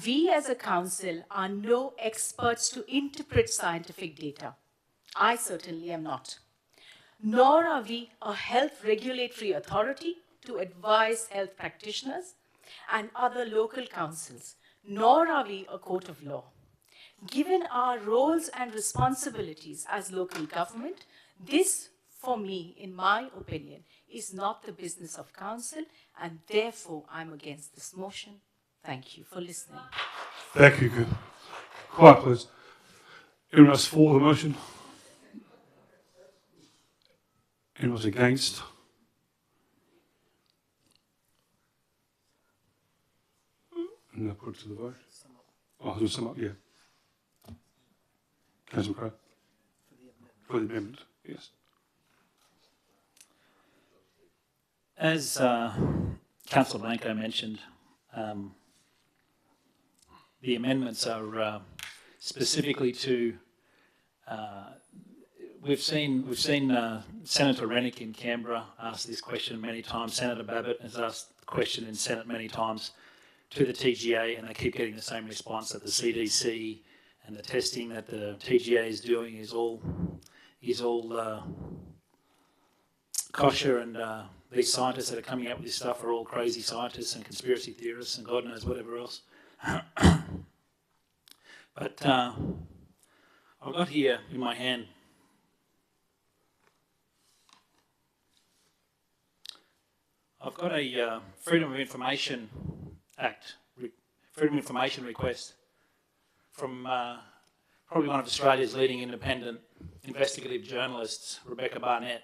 [SPEAKER 19] We as a council are no experts to interpret scientific data. I certainly am not. Nor are we a health regulatory authority to advise health practitioners and other local councils, nor are we a court of law. Given our roles and responsibilities as local government, this, for me, in my opinion, is not the business of council, and therefore I'm against this motion. Thank you for listening.
[SPEAKER 1] Thank you. Quiet, please. Anyone else for the motion? Anyone else against? And I'll put it to the vote. Oh, there's some up, yeah. Councillor Crowe. For the amendment, yes.
[SPEAKER 16] As Councillor Blanco mentioned, the amendments are specifically to. We've seen Senator Rennick in Canberra ask this question many times. Senator Babbitt has asked the question in Senate many times to the TGA, and they keep getting the same response that the CDC and the testing that the TGA is doing is all kosher, and these scientists that are coming out with this stuff are all crazy scientists and conspiracy theorists and God knows whatever else. But I've got here in my hand I've got a Freedom of Information Act, Freedom of Information request from probably one of Australia's leading independent investigative journalists, Rebecca Barnett.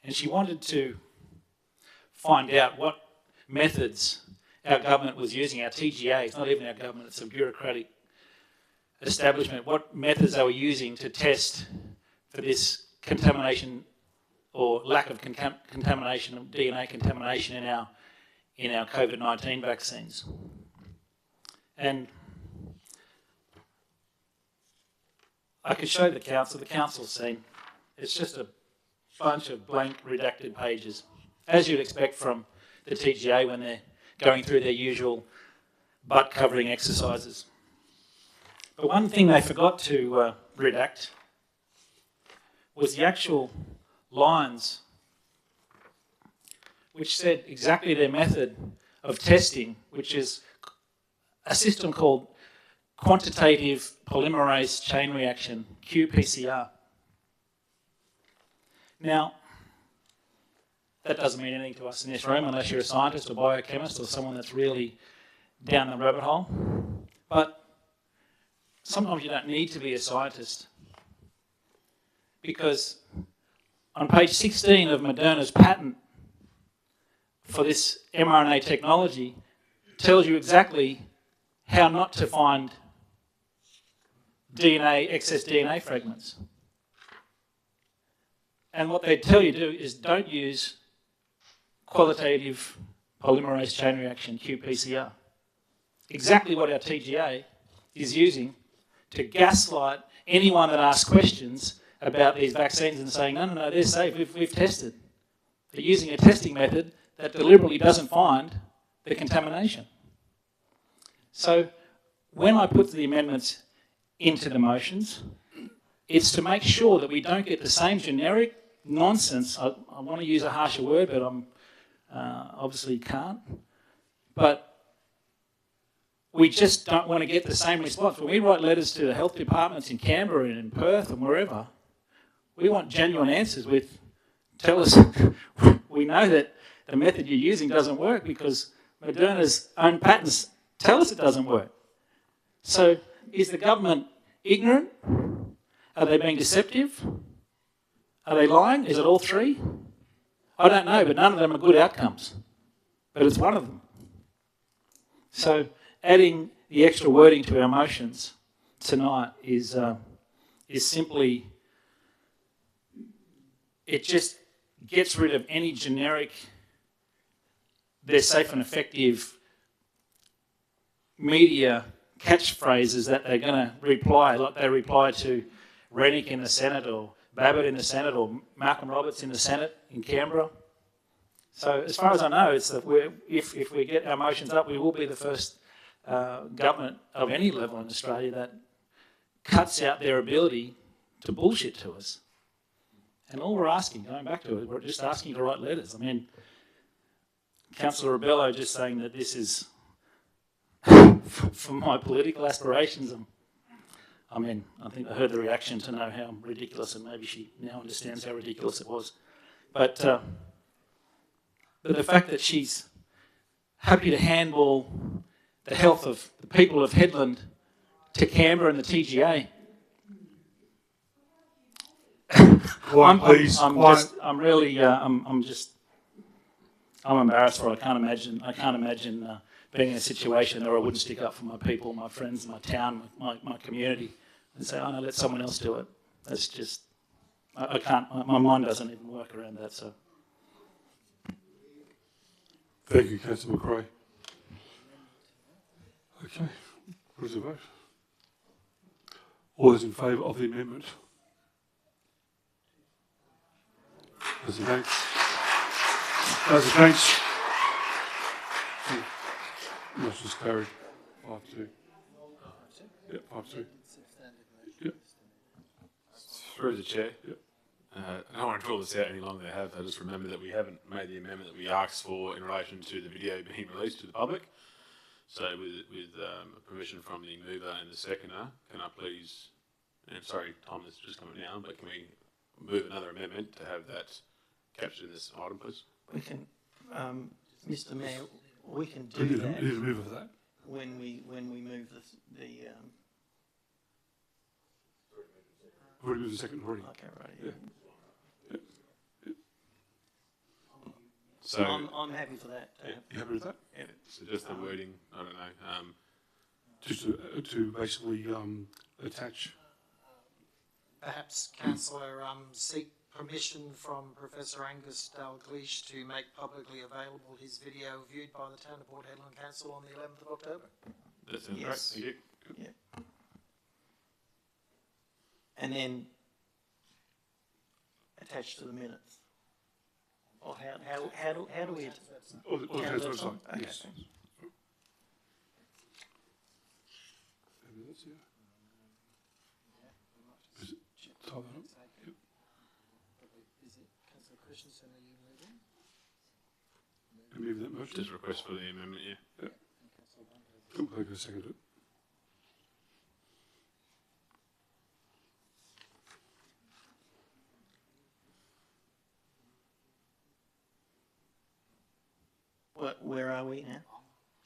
[SPEAKER 16] And she wanted to find out what methods our government was using, our TGA, it's not even our government, it's a bureaucratic establishment, what methods they were using to test for this contamination or lack of contamination, of DNA contamination in our COVID-19 vaccines. And I could show the council's seen. It's just a bunch of blank redacted pages, as you'd expect from the TGA when they're going through their usual butt covering exercises. But one thing they forgot to redact was the actual lines which said exactly their method of testing, which is a system called quantitative polymerase chain reaction, qPCR. Now, that doesn't mean anything to us in this room unless you're a scientist or biochemist or someone that's really down the rabbit hole. But sometimes you don't need to be a scientist, because on page 16 of Moderna's patent for this mRNA technology tells you exactly how not to find excess DNA fragments. And what they tell you to do is don't use qualitative polymerase chain reaction, qPCR. Exactly what our TGA is using to gaslight anyone that asks questions about these vaccines and saying, no, they're safe, we've tested. They're using a testing method that deliberately doesn't find the contamination. So when I put the amendments into the motions, it's to make sure that we don't get the same generic nonsense. I want to use a harsher word, but I'm obviously can't. But we just don't want to get the same response. When we write letters to the health departments in Canberra and in Perth and wherever, we want genuine answers with, tell us, we know that the method you're using doesn't work because Moderna's own patents tell us it doesn't work. So is the government ignorant? Are they being deceptive? Are they lying? Is it all three? I don't know, but none of them are good outcomes. But it's one of them. So adding the extra wording to our motions tonight is simply, it just gets rid of any generic, they're safe and effective media catchphrases that they're going to reply, like they reply to Rennick in the Senate or Babbitt in the Senate or Malcolm Roberts in the Senate in Canberra. So as far as I know, it's that if we get our motions up, we will be the first government of any level in Australia that cuts out their ability to bullshit to us. And all we're asking, going back to it, we're just asking to write letters. I mean, Councillor Rebello just saying that this is for my political aspirations. I mean, I think I heard the reaction to know how ridiculous, and maybe she now understands how ridiculous it was. But the fact that she's happy to handball the health of the people of Hedland to Canberra and the TGA. I'm embarrassed for it. I can't imagine being in a situation where I wouldn't stick up for my people, my friends, my town, my community, and say, oh no, let someone else do it. That's just, I can't, my mind doesn't even work around that, so.
[SPEAKER 1] Thank you, Councillor McRae. Okay, what is the vote? All those in favour of the amendment? Those against? Those against? Motion's carried. 5-2. Yep, 5-2. Yep.
[SPEAKER 17] Through the chair. Yep. I don't want to draw this out any longer. I just remember that we haven't made the amendment that we asked for in relation to the video being released to the public. So with permission from the mover and the seconder, can I please, and sorry Tom, this is just coming down, but can we move another amendment to have that captured in this item, please?
[SPEAKER 2] We can, Mr. Mayor, we can do that.
[SPEAKER 1] Move of that.
[SPEAKER 2] When we move
[SPEAKER 1] Already moved and second already.
[SPEAKER 2] Okay, right.
[SPEAKER 1] Yeah.
[SPEAKER 17] So
[SPEAKER 2] I'm happy for that.
[SPEAKER 1] You happy with that?
[SPEAKER 2] Yeah.
[SPEAKER 17] So just the wording, I don't know.
[SPEAKER 1] Just to basically attach.
[SPEAKER 18] Perhaps councillor seek permission from Professor Angus Dalgleish to make publicly available his video viewed by the Town of Port Hedland Council on the 11th of October.
[SPEAKER 17] That sounds
[SPEAKER 2] Yes.
[SPEAKER 17] great. Thank you.
[SPEAKER 2] Yeah. And then attached to the minutes. Or how do we?
[SPEAKER 1] Or the council website.
[SPEAKER 2] Okay,
[SPEAKER 1] Yes.
[SPEAKER 2] thanks.
[SPEAKER 1] Is it tie that up? Yep.
[SPEAKER 18] Councillor Christensen, are you moving?
[SPEAKER 1] And move that motion.
[SPEAKER 17] Just request for the amendment, yeah.
[SPEAKER 1] Yep. Cool, I can second it.
[SPEAKER 2] Where are we now?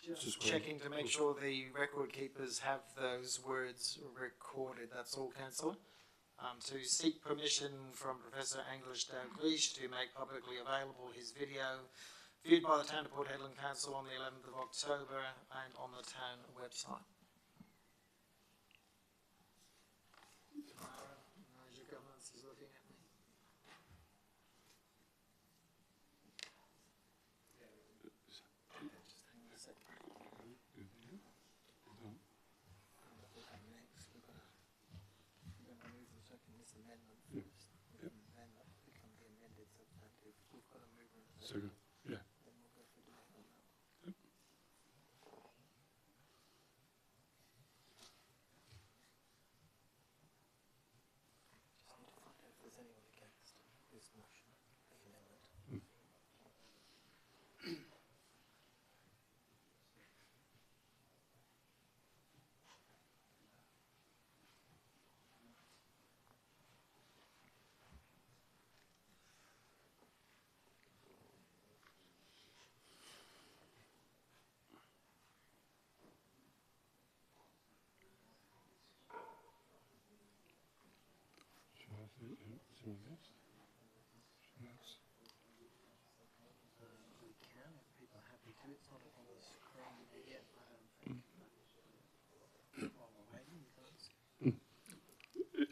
[SPEAKER 18] Just checking to make sure the record keepers have those words recorded, that's all, councillor. To seek permission from Professor Angus Dalgleish to make publicly available his video viewed by the Town of Port Hedland Council on the 11th of October and on the town website. Your governance is looking at me.
[SPEAKER 1] Second. Yeah. Yep.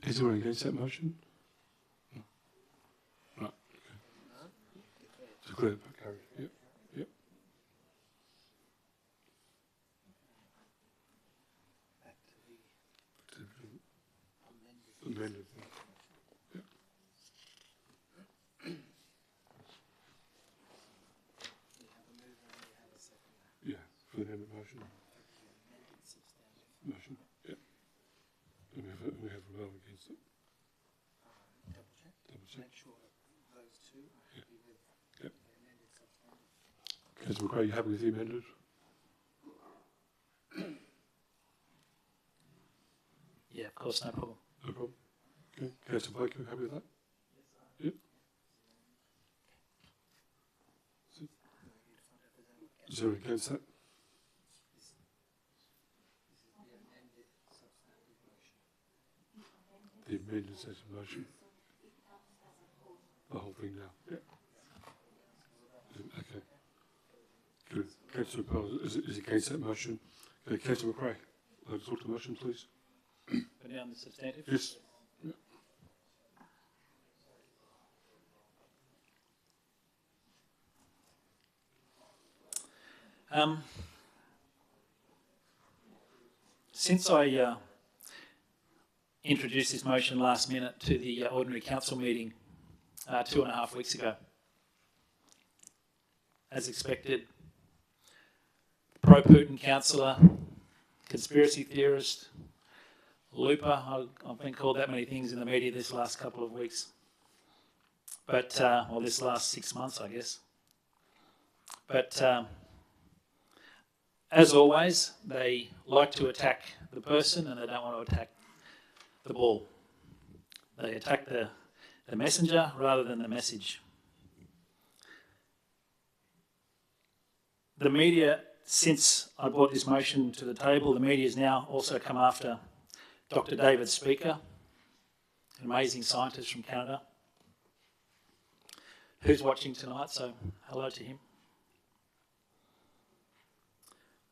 [SPEAKER 1] Is anyone against that motion? No. Right. Okay. It's clear. Carried. Yep. Yep. Amended. Yep. Yeah, for the amendment motion. Motion. Yep. And we have a vote against it. Double check.
[SPEAKER 18] Make sure that those two are happy with
[SPEAKER 1] Yep.
[SPEAKER 18] the amended substandard.
[SPEAKER 1] Councillor McRae, you happy with the amended?
[SPEAKER 16] Yeah, of course, no problem.
[SPEAKER 1] No problem. Okay. Councillor Blake, you happy with that? Yep. Is there against that? The amended section motion. The whole thing now. Yeah. Okay. Good. Councillor Powell is against that motion. Okay, Councillor McRae, talk to the motion, please.
[SPEAKER 16] Put down the substantive.
[SPEAKER 1] Yes. Yeah.
[SPEAKER 16] Since I introduced this motion last minute to the ordinary council meeting 2.5 weeks ago, as expected, pro-Putin councillor, conspiracy theorist, looper, I've been called that many things in the media this last couple of weeks, but, or this last 6 months, I guess. But as always, they like to attack the person and they don't want to attack the ball. They attack the messenger rather than the message. The media, since I brought this motion to the table, the media has now also come after Dr. David Speaker, an amazing scientist from Canada, who's watching tonight, so hello to him.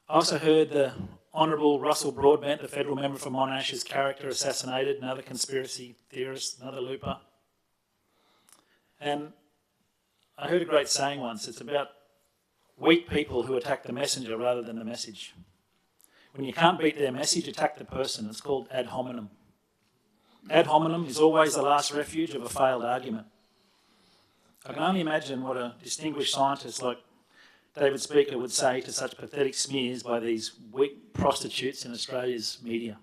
[SPEAKER 16] I also heard the Honourable Russell Broadbent, the federal member for Monash's character assassinated, another conspiracy theorist, another looper. And I heard a great saying once, it's about weak people who attack the messenger rather than the message. When you can't beat their message, attack the person. It's called ad hominem. Ad hominem is always the last refuge of a failed argument. I can only imagine what a distinguished scientist like David Speaker would say to such pathetic smears by these weak prostitutes in Australia's media,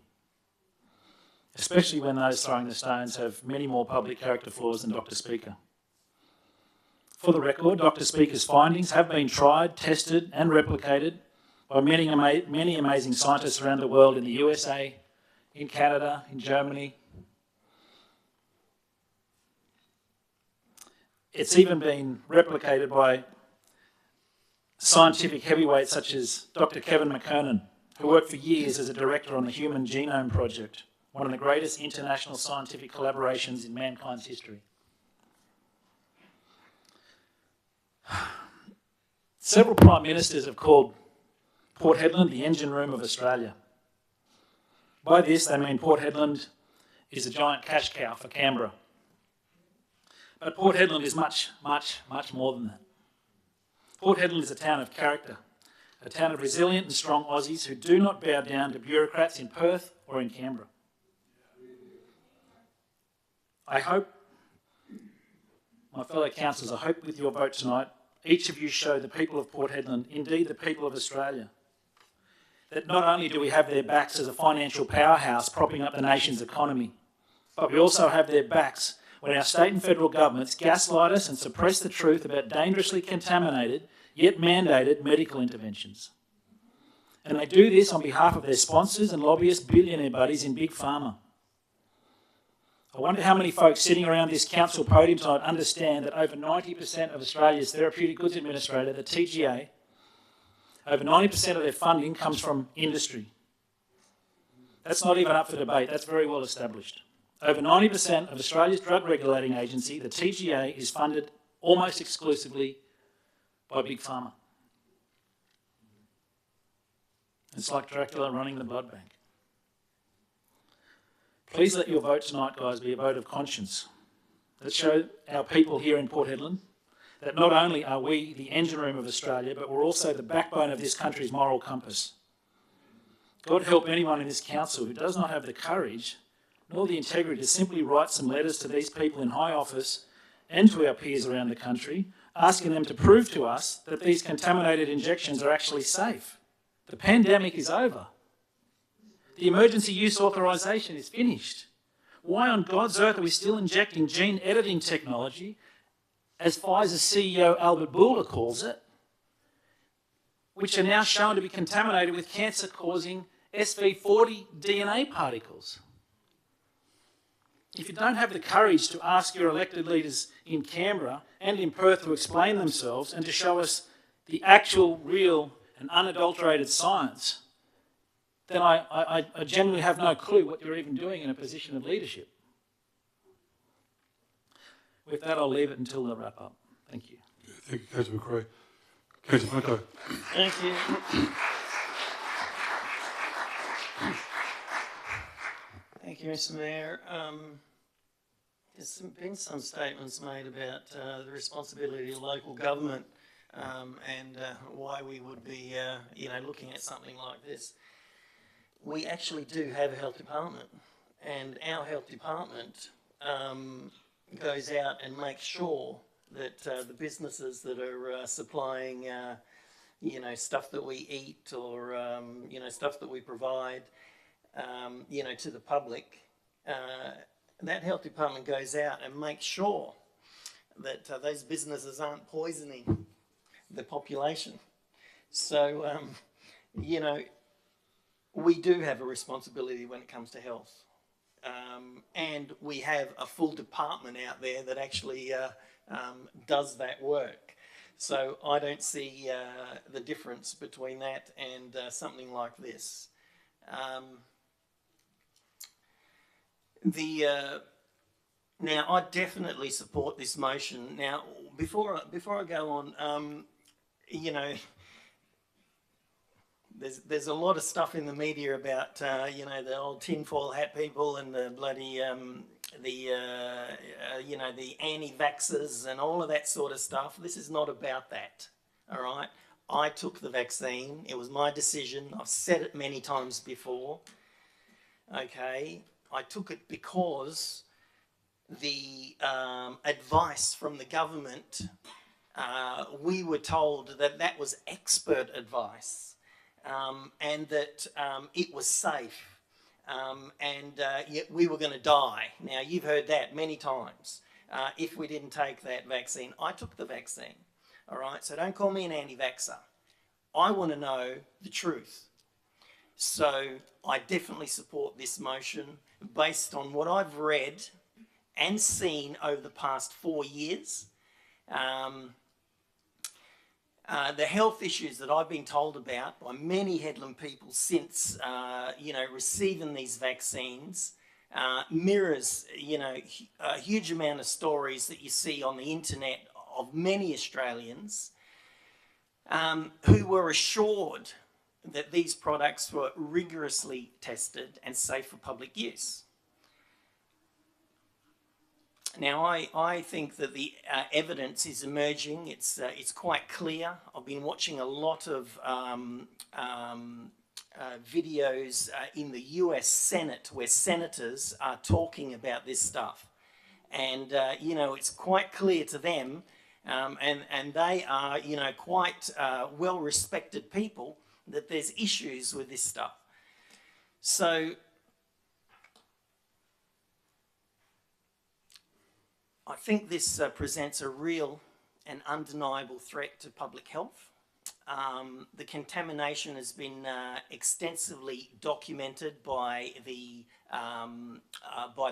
[SPEAKER 16] especially when those throwing the stones have many more public character flaws than Dr. Speaker. For the record, Dr. Speaker's findings have been tried, tested and replicated by many amazing scientists around the world, in the USA, in Canada, in Germany. It's even been replicated by scientific heavyweights such as Dr. Kevin McKernan, who worked for years as a director on the Human Genome Project, one of the greatest international scientific collaborations in mankind's history. Several Prime Ministers have called Port Hedland the engine room of Australia. By this, they mean Port Hedland is a giant cash cow for Canberra. But Port Hedland is much, much, much more than that. Port Hedland is a town of character, a town of resilient and strong Aussies who do not bow down to bureaucrats in Perth or in Canberra. I hope, my fellow councillors, I hope with your vote tonight, each of you show the people of Port Hedland, indeed the people of Australia, that not only do we have their backs as a financial powerhouse propping up the nation's economy, but we also have their backs when our state and federal governments gaslight us and suppress the truth about dangerously contaminated, yet mandated medical interventions. And they do this on behalf of their sponsors and lobbyist billionaire buddies in Big Pharma. I wonder how many folks sitting around this council podium tonight understand that over 90% of Australia's Therapeutic Goods Administrator, the TGA, over 90% of their funding comes from industry. That's not even up for debate, that's very well established. Over 90% of Australia's drug regulating agency, the TGA, is funded almost exclusively by Big Pharma. It's like Dracula running the blood bank. Please let your vote tonight, guys, be a vote of conscience. Let's show our people here in Port Hedland that not only are we the engine room of Australia, but we're also the backbone of this country's moral compass. God help anyone in this council who does not have the courage nor the integrity to simply write some letters to these people in high office and to our peers around the country, asking them to prove to us that these contaminated injections are actually safe. The pandemic is over. The emergency use authorisation is finished. Why on God's earth are we still injecting gene editing technology, as Pfizer's CEO Albert Bourla calls it, which are now shown to be contaminated with cancer-causing SV40 DNA particles? If you don't have the courage to ask your elected leaders in Canberra and in Perth to explain themselves and to show us the actual, real and unadulterated science, then I genuinely have no clue what you're even doing in a position of leadership. With that, I'll leave it until the wrap up. Thank you.
[SPEAKER 1] Thank you, Councillor McRae. Councillor Blanco.
[SPEAKER 2] Thank you. Thank you, Mr. Mayor. There's been some statements made about the responsibility of local government and why we would be, looking at something like this. We actually do have a health department, and our health department goes out and makes sure that the businesses that are supplying, stuff that we eat or, stuff that we provide, to the public, that health department goes out and makes sure that those businesses aren't poisoning the population. So, we do have a responsibility when it comes to health. And we have a full department out there that actually does that work. So I don't see the difference between that and something like this. Now, I definitely support this motion. Now, before I go on, you know, there's a lot of stuff in the media about you know, the old tinfoil hat people and the bloody you know, the anti-vaxxers and all of that sort of stuff. This is not about that. All right. I took the vaccine. It was my decision. I've said it many times before. Okay. I took it because the advice from the government, we were told that that was expert advice, and that it was safe, and yet we were going to die. Now, you've heard that many times. If we didn't take that vaccine, I took the vaccine. All right, so don't call me an anti-vaxxer. I want to know the truth. So I definitely support this motion based on what I've read and seen over the past 4 years. The health issues that I've been told about by many Hedland people since, you know, receiving these vaccines mirrors, you know, a huge amount of stories that you see on the internet of many Australians who were assured that these products were rigorously tested and safe for public use. Now, I think that the evidence is emerging. It's quite clear. I've been watching a lot of videos in the US Senate where senators are talking about this stuff. And, you know, it's quite clear to them, and they are, you know, quite well-respected people, that there's issues with this stuff. So I think this presents a real and undeniable threat to public health. The contamination has been extensively documented by the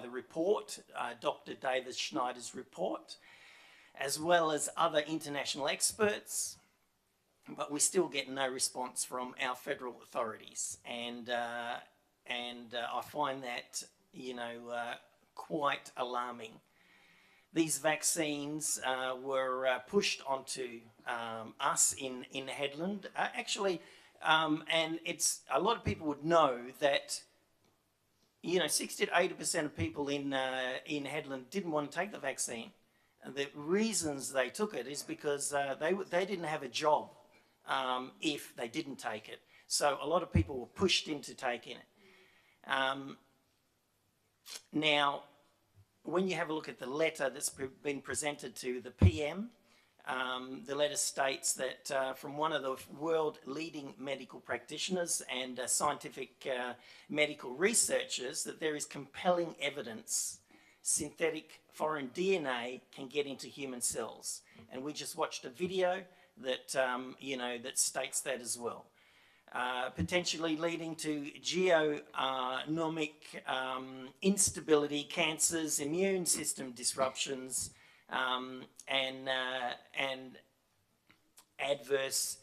[SPEAKER 2] report, Dr. David Schneider's report, as well as other international experts, but we still get no response from our federal authorities, and I find that, you know, quite alarming. These vaccines were pushed onto us in Hedland. Actually, and it's a lot of people would know that, you know, 60 to 80% of people in Hedland didn't want to take the vaccine. And the reasons they took it is because they didn't have a job if they didn't take it. So a lot of people were pushed into taking it. Now, when you have a look at the letter that's been presented to the PM, the letter states that from one of the world leading medical practitioners and scientific medical researchers, that there is compelling evidence synthetic foreign DNA can get into human cells. And we just watched a video that, you know, that states that as well. Potentially leading to geonomic instability, cancers, immune system disruptions, and adverse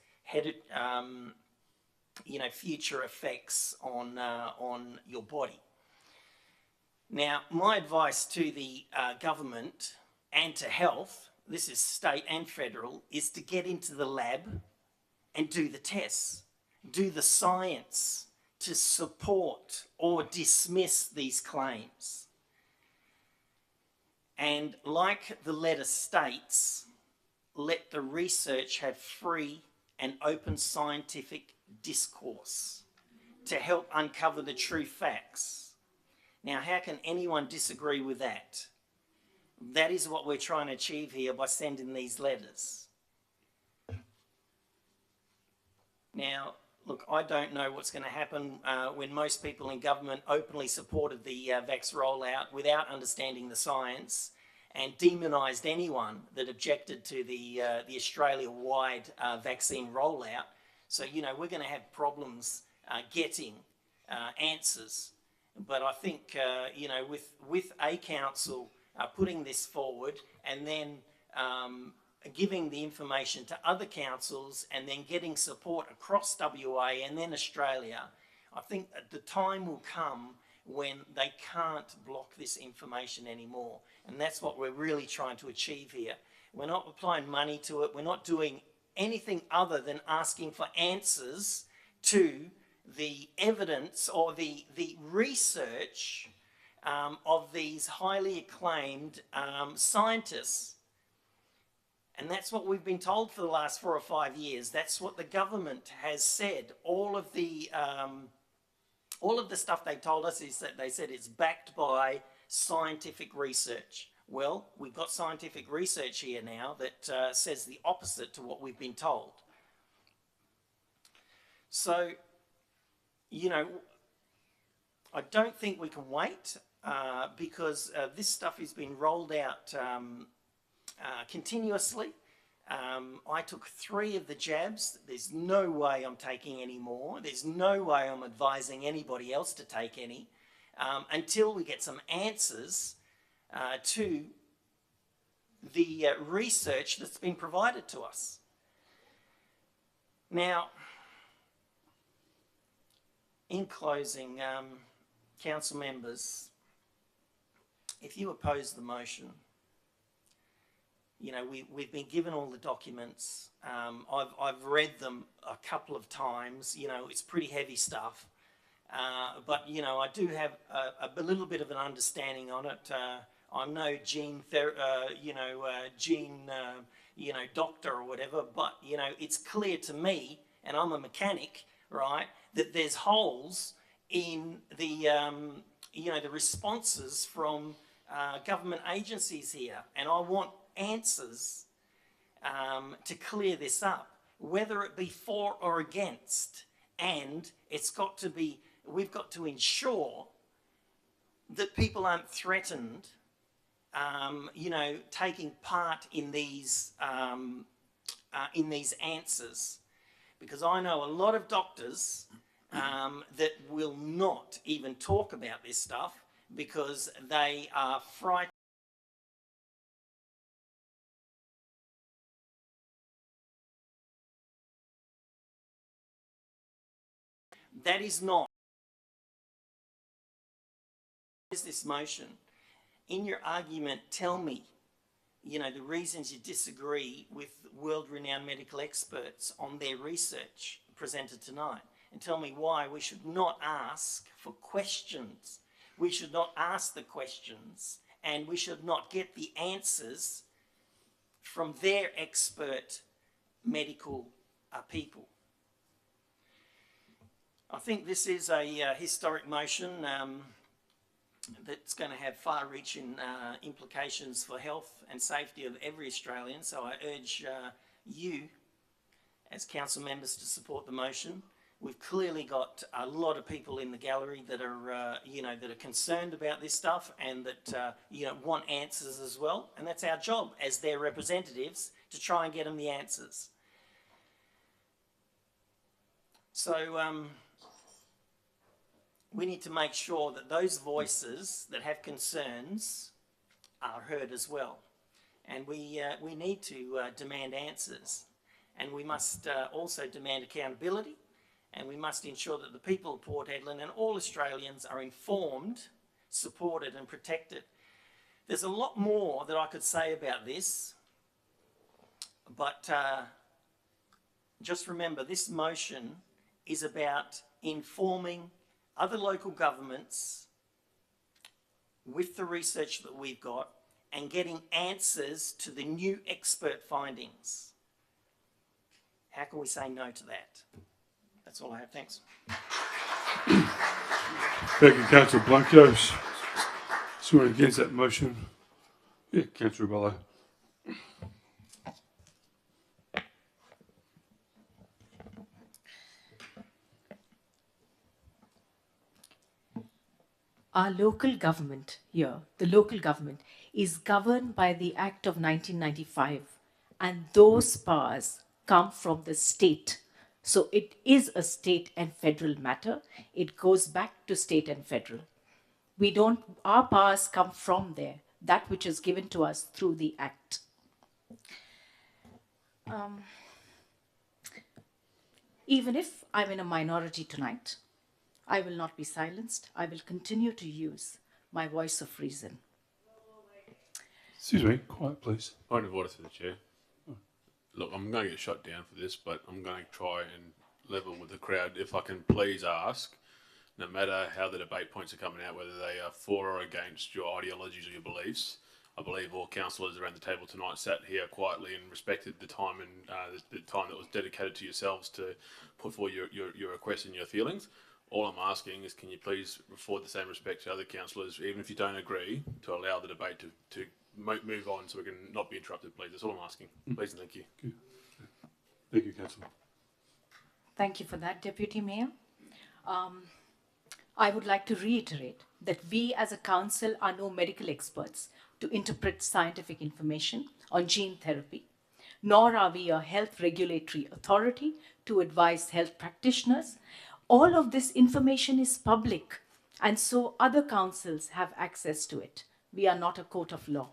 [SPEAKER 2] you know, future effects on your body. Now, my advice to the government and to health, this is state and federal, is to get into the lab and do the tests. Do the science to support or dismiss these claims. And like the letter states, let the research have free and open scientific discourse to help uncover the true facts. Now, how can anyone disagree with that? That is what we're trying to achieve here by sending these letters. Now, look, I don't know what's going to happen when most people in government openly supported the vax rollout without understanding the science and demonised anyone that objected to the Australia-wide vaccine rollout. So, you know, we're going to have problems getting answers. But I think, you know, with a council putting this forward and then giving the information to other councils and then getting support across WA and then Australia, I think the time will come when they can't block this information anymore. And that's what we're really trying to achieve here. We're not applying money to it. We're not doing anything other than asking for answers to the evidence or the research of these highly acclaimed scientists. And that's what we've been told for the last 4 or 5 years. That's what the government has said. All of the stuff they told us is that they said it's backed by scientific research. Well, we've got scientific research here now that says the opposite to what we've been told. So, you know, I don't think we can wait because this stuff has been rolled out continuously. I took 3 of the jabs. There's no way I'm taking any more. There's no way I'm advising anybody else to take any until we get some answers to the research that's been provided to us. Now, in closing, council members, if you oppose the motion, you know, we've been given all the documents. I've read them a couple of times. You know, it's pretty heavy stuff. But, you know, I do have a little bit of an understanding on it. I'm no gene doctor or whatever, but, you know, it's clear to me, and I'm a mechanic, right, that there's holes in the, you know, the responses from government agencies here. And I want answers to clear this up, whether it be for or against. And it's got to be, we've got to ensure that people aren't threatened, you know, taking part in these answers. Because I know a lot of doctors that will not even talk about this stuff because they are frightened. That is not. Is this motion? In your argument, tell me, you know, the reasons you disagree with world-renowned medical experts on their research presented tonight, and tell me why we should not ask for questions. We should not ask the questions, and we should not get the answers from their expert medical people. I think this is a historic motion that's going to have far-reaching implications for health and safety of every Australian. So I urge you, as council members, to support the motion. We've clearly got a lot of people in the gallery that are, you know, that are concerned about this stuff and that, you know, want answers as well. And that's our job as their representatives, to try and get them the answers. So we need to make sure that those voices that have concerns are heard as well. And we need to demand answers. And we must also demand accountability. And we must ensure that the people of Port Hedland and all Australians are informed, supported and protected. There's a lot more that I could say about this, but just remember, this motion is about informing other local governments with the research that we've got and getting answers to the new expert findings. How can we say no to that? That's all I have. Thanks.
[SPEAKER 1] Thank you, Councillor Blanco. Sworn against that motion. Yeah, Councillor Bello.
[SPEAKER 19] Our local government here, the local government, is governed by the Act of 1995, and those powers come from the state. So it is a state and federal matter. It goes back to state and federal. Our powers come from there, that which is given to us through the Act. Even if I'm in a minority tonight, I will not be silenced. I will continue to use my voice of reason.
[SPEAKER 1] Excuse me, quiet please.
[SPEAKER 17] Point of order to the chair. Look, I'm going to get shot down for this, but I'm going to try and level with the crowd. If I can please ask, no matter how the debate points are coming out, whether they are for or against your ideologies or your beliefs, I believe all councillors around the table tonight sat here quietly and respected the time and the time that was dedicated to yourselves to put forward your requests and your feelings. All I'm asking is, can you please afford the same respect to other councillors, even if you don't agree, to allow the debate to move on so we can not be interrupted, please. That's all I'm asking. Please and thank you.
[SPEAKER 1] Thank you, Councillor.
[SPEAKER 19] Thank you for that, Deputy Mayor. I would like to reiterate that we as a council are no medical experts to interpret scientific information on gene therapy, nor are we a health regulatory authority to advise health practitioners. All of this information is public, and so other councils have access to it. We are not a court of law.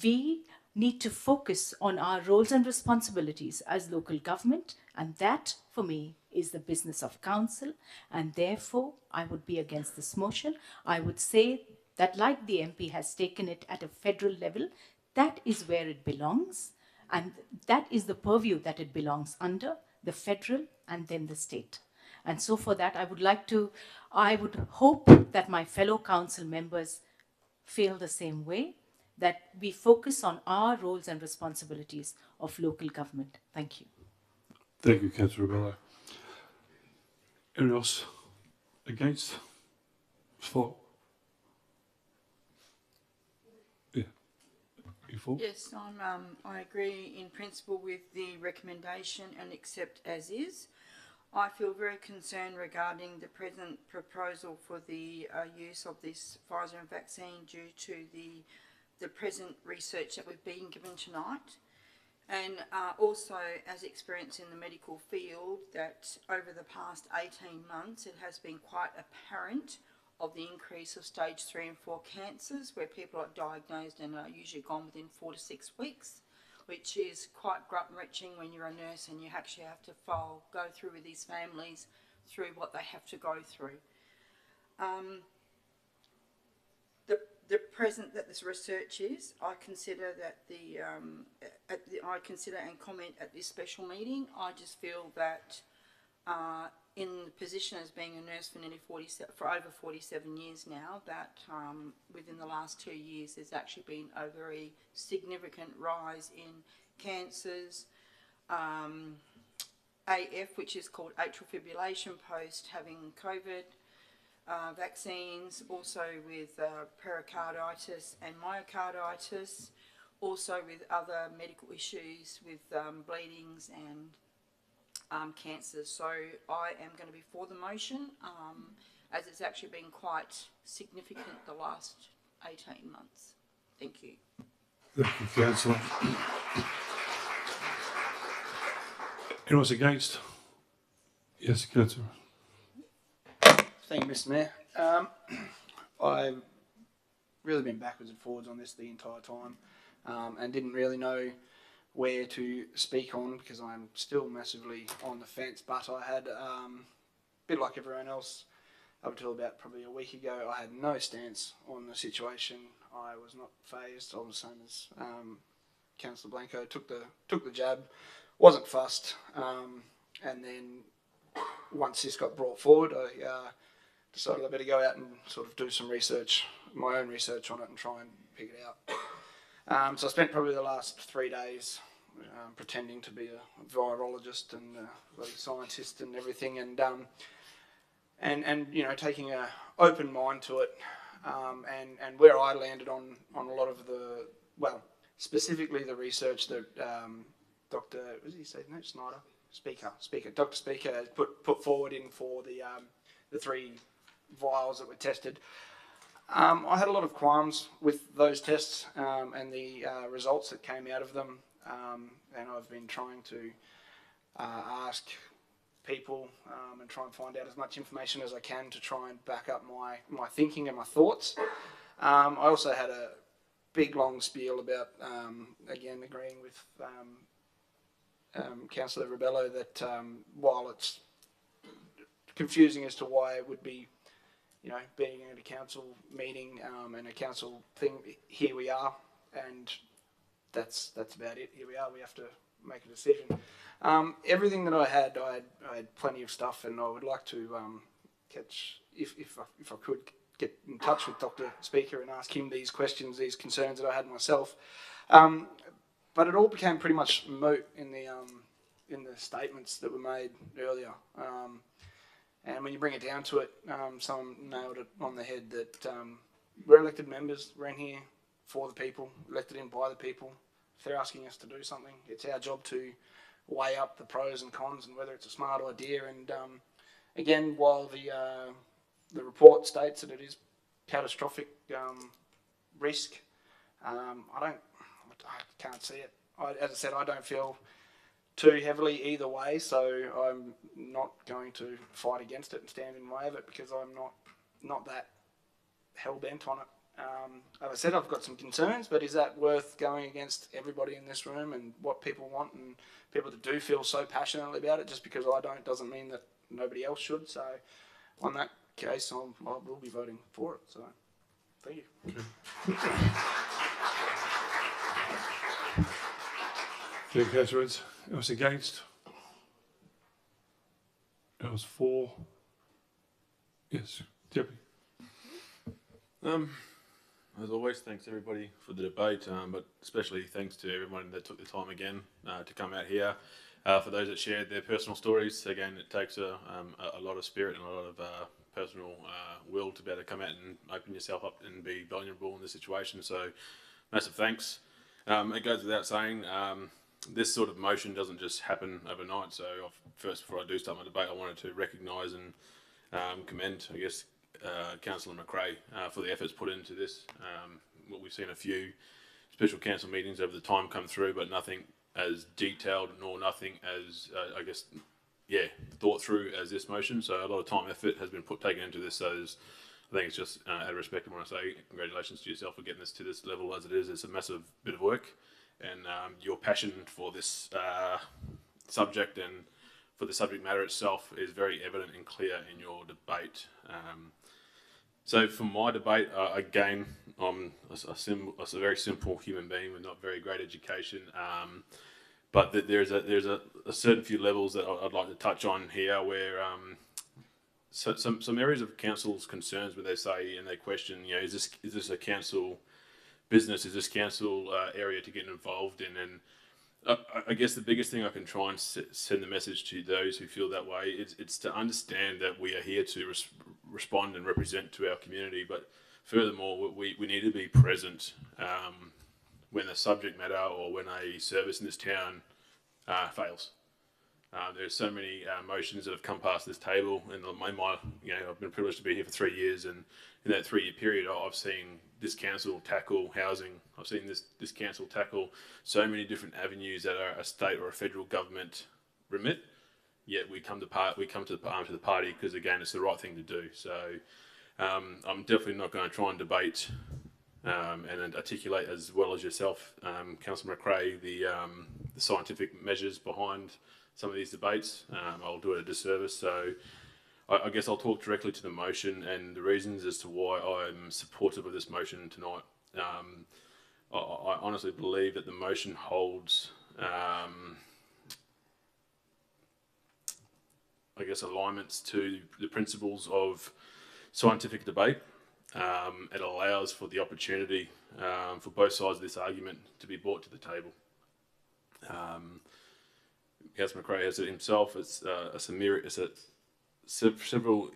[SPEAKER 19] We need to focus on our roles and responsibilities as local government, and that, for me, is the business of council, and therefore I would be against this motion. I would say that, like the MP has taken it at a federal level, that is where it belongs, and that is the purview that it belongs under, the federal and then the state. And so for that, I would hope that my fellow council members feel the same way, that we focus on our roles and responsibilities of local government. Thank you.
[SPEAKER 1] Thank you, Councillor Rebello. Anyone else against? For? Yeah. You for?
[SPEAKER 20] Yes, I agree in principle with the recommendation and accept as is. I feel very concerned regarding the present proposal for the use of this Pfizer vaccine due to the present research that we've been given tonight. And also, as experience in the medical field, that over the past 18 months, it has been quite apparent of the increase of stage 3 and 4 cancers, where people are diagnosed and are usually gone within 4 to 6 weeks, which is quite gut-wrenching when you're a nurse and you actually have to go through with these families through what they have to go through. The present that this research is, I consider that I consider and comment at this special meeting. I just feel that in the position as being a nurse for over 47 years now, that within the last 2 years there's actually been a very significant rise in cancers, AF, which is called atrial fibrillation post having COVID, vaccines, also with pericarditis and myocarditis, also with other medical issues with bleedings and cancers. So I am going to be for the motion, as it's actually been quite significant the last 18 months. Thank you.
[SPEAKER 1] Thank you, Councillor. Anyone against? Yes, Councillor.
[SPEAKER 21] Thank you, Mr. Mayor. I've really been backwards and forwards on this the entire time, and didn't really know where to speak on because I'm still massively on the fence. But I had, a bit like everyone else, up until about probably a week ago, I had no stance on the situation. I was not phased. I was the same as Councillor Blanco. Took the jab, wasn't fussed, and then once this got brought forward, I decided I better go out and sort of do some research, my own research on it, and try and pick it out. So I spent probably the last 3 days pretending to be a virologist and a scientist and everything, and you know, taking an open mind to it, and where I landed on a lot of the, well, specifically the research that Dr. What did he say? No, Snyder. Dr. Speaker has put forward in for the 3 vials that were tested. I had a lot of qualms with those tests and the results that came out of them, and I've been trying to ask people and try and find out as much information as I can to try and back up my thinking and my thoughts. I also had a big long spiel about, again, agreeing with Councillor Rebello that while it's confusing as to why it would be, you know, being at a council meeting and a council thing. Here we are, and that's about it. Here we are. We have to make a decision. Everything that I had plenty of stuff, and I would like to catch, if I could, get in touch with Dr. Speaker and ask him these questions, these concerns that I had myself. But it all became pretty much moot in the statements that were made earlier. And when you bring it down to it, someone nailed it on the head that we're elected members. We're in here for the people, elected in by the people. If they're asking us to do something, it's our job to weigh up the pros and cons and whether it's a smart idea. And again, while the report states that it is catastrophic risk, I can't see it. As I said, I don't feel too heavily either way, so I'm not going to fight against it and stand in the way of it because I'm not that hell-bent on it. As I said, I've got some concerns, but is that worth going against everybody in this room and what people want and people that do feel so passionately about it? Just because I don't doesn't mean that nobody else should. So on that case, I will be voting for it. So thank you.
[SPEAKER 1] Thank you, Councillor Rhodes. It was against. It was for. Yes, Deputy.
[SPEAKER 17] As always, thanks everybody for the debate, but especially thanks to everyone that took the time again to come out here. For those that shared their personal stories, again, it takes a lot of spirit and a lot of personal will to be able to come out and open yourself up and be vulnerable in this situation. So, massive thanks. It goes without saying, this sort of motion doesn't just happen overnight. So, first, before I do start my debate, I wanted to recognise and commend, I guess, Councillor McRae for the efforts put into this. We've seen a few special council meetings over the time come through, but nothing as detailed nor nothing as, I guess, thought through as this motion. So a lot of time, effort has been taken into this. So I think it's just out of respect, I want to say congratulations to yourself for getting this to this level as it is. It's a massive bit of work, and your passion for this subject and for the subject matter itself is very evident and clear in your debate. So for my debate, again, I'm a very simple human being with not very great education, but there's a certain few levels that I'd like to touch on here where so some areas of council's concerns where they say and they question, you know, is this a council business? Is this council area to get involved in? And I guess the biggest thing I can try and send the message to those who feel that way it's to understand that we are here to respond and represent to our community, but furthermore, we need to be present when the subject matter or when a service in this town fails. There's so many motions that have come past this table, and I've been privileged to be here for 3 years, and in that 3-year period, I've seen this council tackle housing. I've seen this council tackle so many different avenues that are a state or a federal government remit. Yet we come to the arm to the party because again, it's the right thing to do. So I'm definitely not going to try and debate and articulate as well as yourself, Councillor McRae, the scientific measures behind some of these debates. I'll do it a disservice. So I guess I'll talk directly to the motion and the reasons as to why I'm supportive of this motion tonight. I honestly believe that the motion holds, I guess, alignments to the principles of scientific debate. It allows for the opportunity for both sides of this argument to be brought to the table. Councillor McRae has it himself. It's several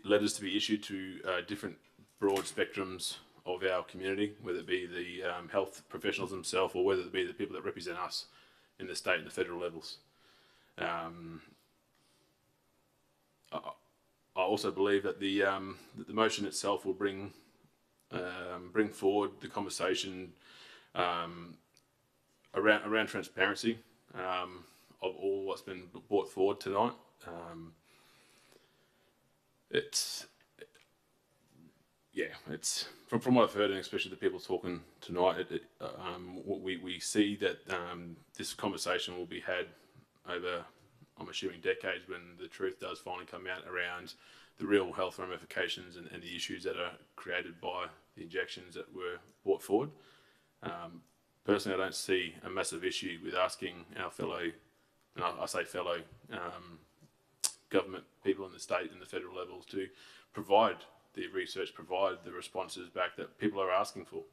[SPEAKER 17] letters to be issued to different broad spectrums of our community, whether it be the health professionals themselves or whether it be the people that represent us in the state and the federal levels. I also believe that the motion itself will bring forward the conversation around transparency of all what's been brought forward tonight. It's from what I've heard, and especially the people talking tonight, we see that this conversation will be had over I'm assuming decades, when the truth does finally come out around the real health ramifications and the issues that are created by the injections that were brought forward. Personally, I don't see a massive issue with asking our fellow, and I say fellow, government people in the state and the federal levels to provide the research, provide the responses back that people are asking for.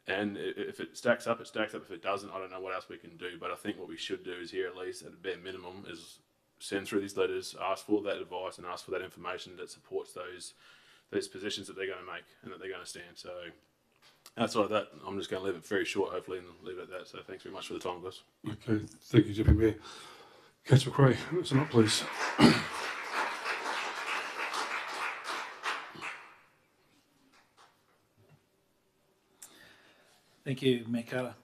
[SPEAKER 17] And if it stacks up, it stacks up. If it doesn't, I don't know what else we can do. But I think what we should do is here, at least at a bare minimum, is send through these letters, ask for that advice and ask for that information that supports those positions that they're going to make and that they're going to stand. So outside of that, I'm just going to leave it very short, hopefully, and leave it at that. So thanks very much for the time, guys.
[SPEAKER 1] Okay, thank you, Deputy Mayor. Councillor McRae, listen up, please.
[SPEAKER 16] Thank you, Mayor Carter.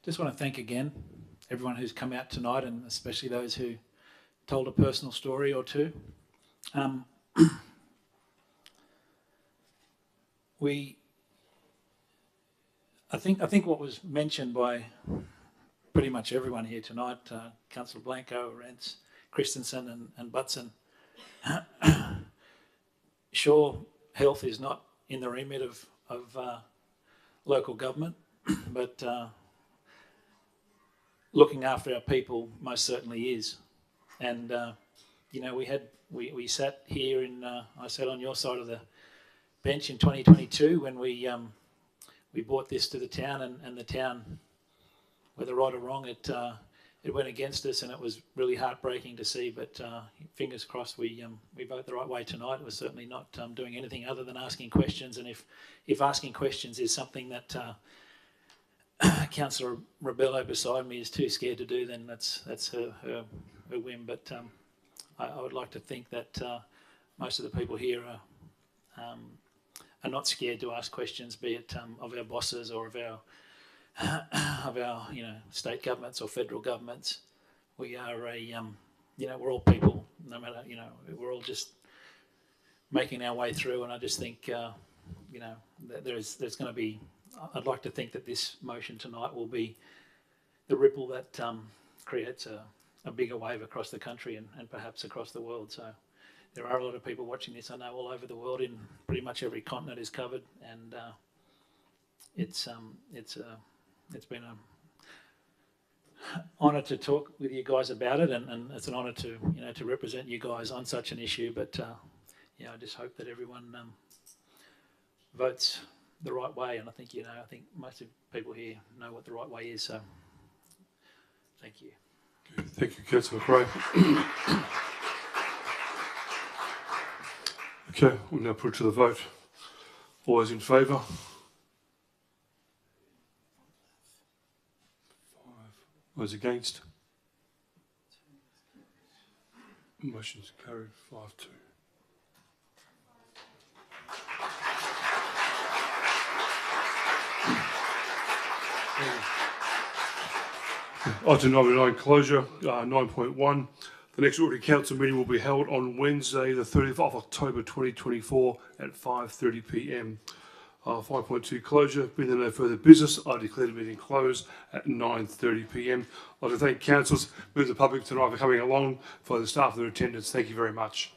[SPEAKER 16] Just want to thank again everyone who's come out tonight, and especially those who told a personal story or two. I think what was mentioned by pretty much everyone here tonight, Councillor Blanco, Rance, Christensen and Butson, sure, health is not in the remit of local government, but looking after our people most certainly is. And you know, we sat here in I sat on your side of the bench in 2022 when we brought this to the town, and the town, whether right or wrong, it went against us, and it was really heartbreaking to see. But fingers crossed, we vote the right way tonight. We're certainly not doing anything other than asking questions. And if asking questions is something that Councillor Rebello beside me is too scared to do, then that's her whim. But I would like to think that most of the people here are not scared to ask questions, be it of our bosses or of our state governments or federal governments. We are we're all people, no matter, we're all just making our way through. And I just think, that there's going to be, I'd like to think that this motion tonight will be the ripple that creates a bigger wave across the country and perhaps across the world. So there are a lot of people watching this, I know, all over the world, in pretty much every continent is covered, and it's been an honour to talk with you guys about it, and it's an honour to to represent you guys on such an issue. But I just hope that everyone votes the right way, and I think most of the people here know what the right way is. So thank you.
[SPEAKER 1] Okay, thank you, Councillor McRae. Okay, we'll now put it to the vote. All those in favour? 5. Those against? Motion's carried 5-2. Item 9 closure, 9.1. The next ordinary council meeting will be held on Wednesday, the 30th of October 2024 at 5:30 p.m. 5.2 closure. Being there no further business, I declare the meeting closed at 9:30 p.m. I'd like to thank councillors, members of the public tonight for coming along, for the staff and their attendance. Thank you very much.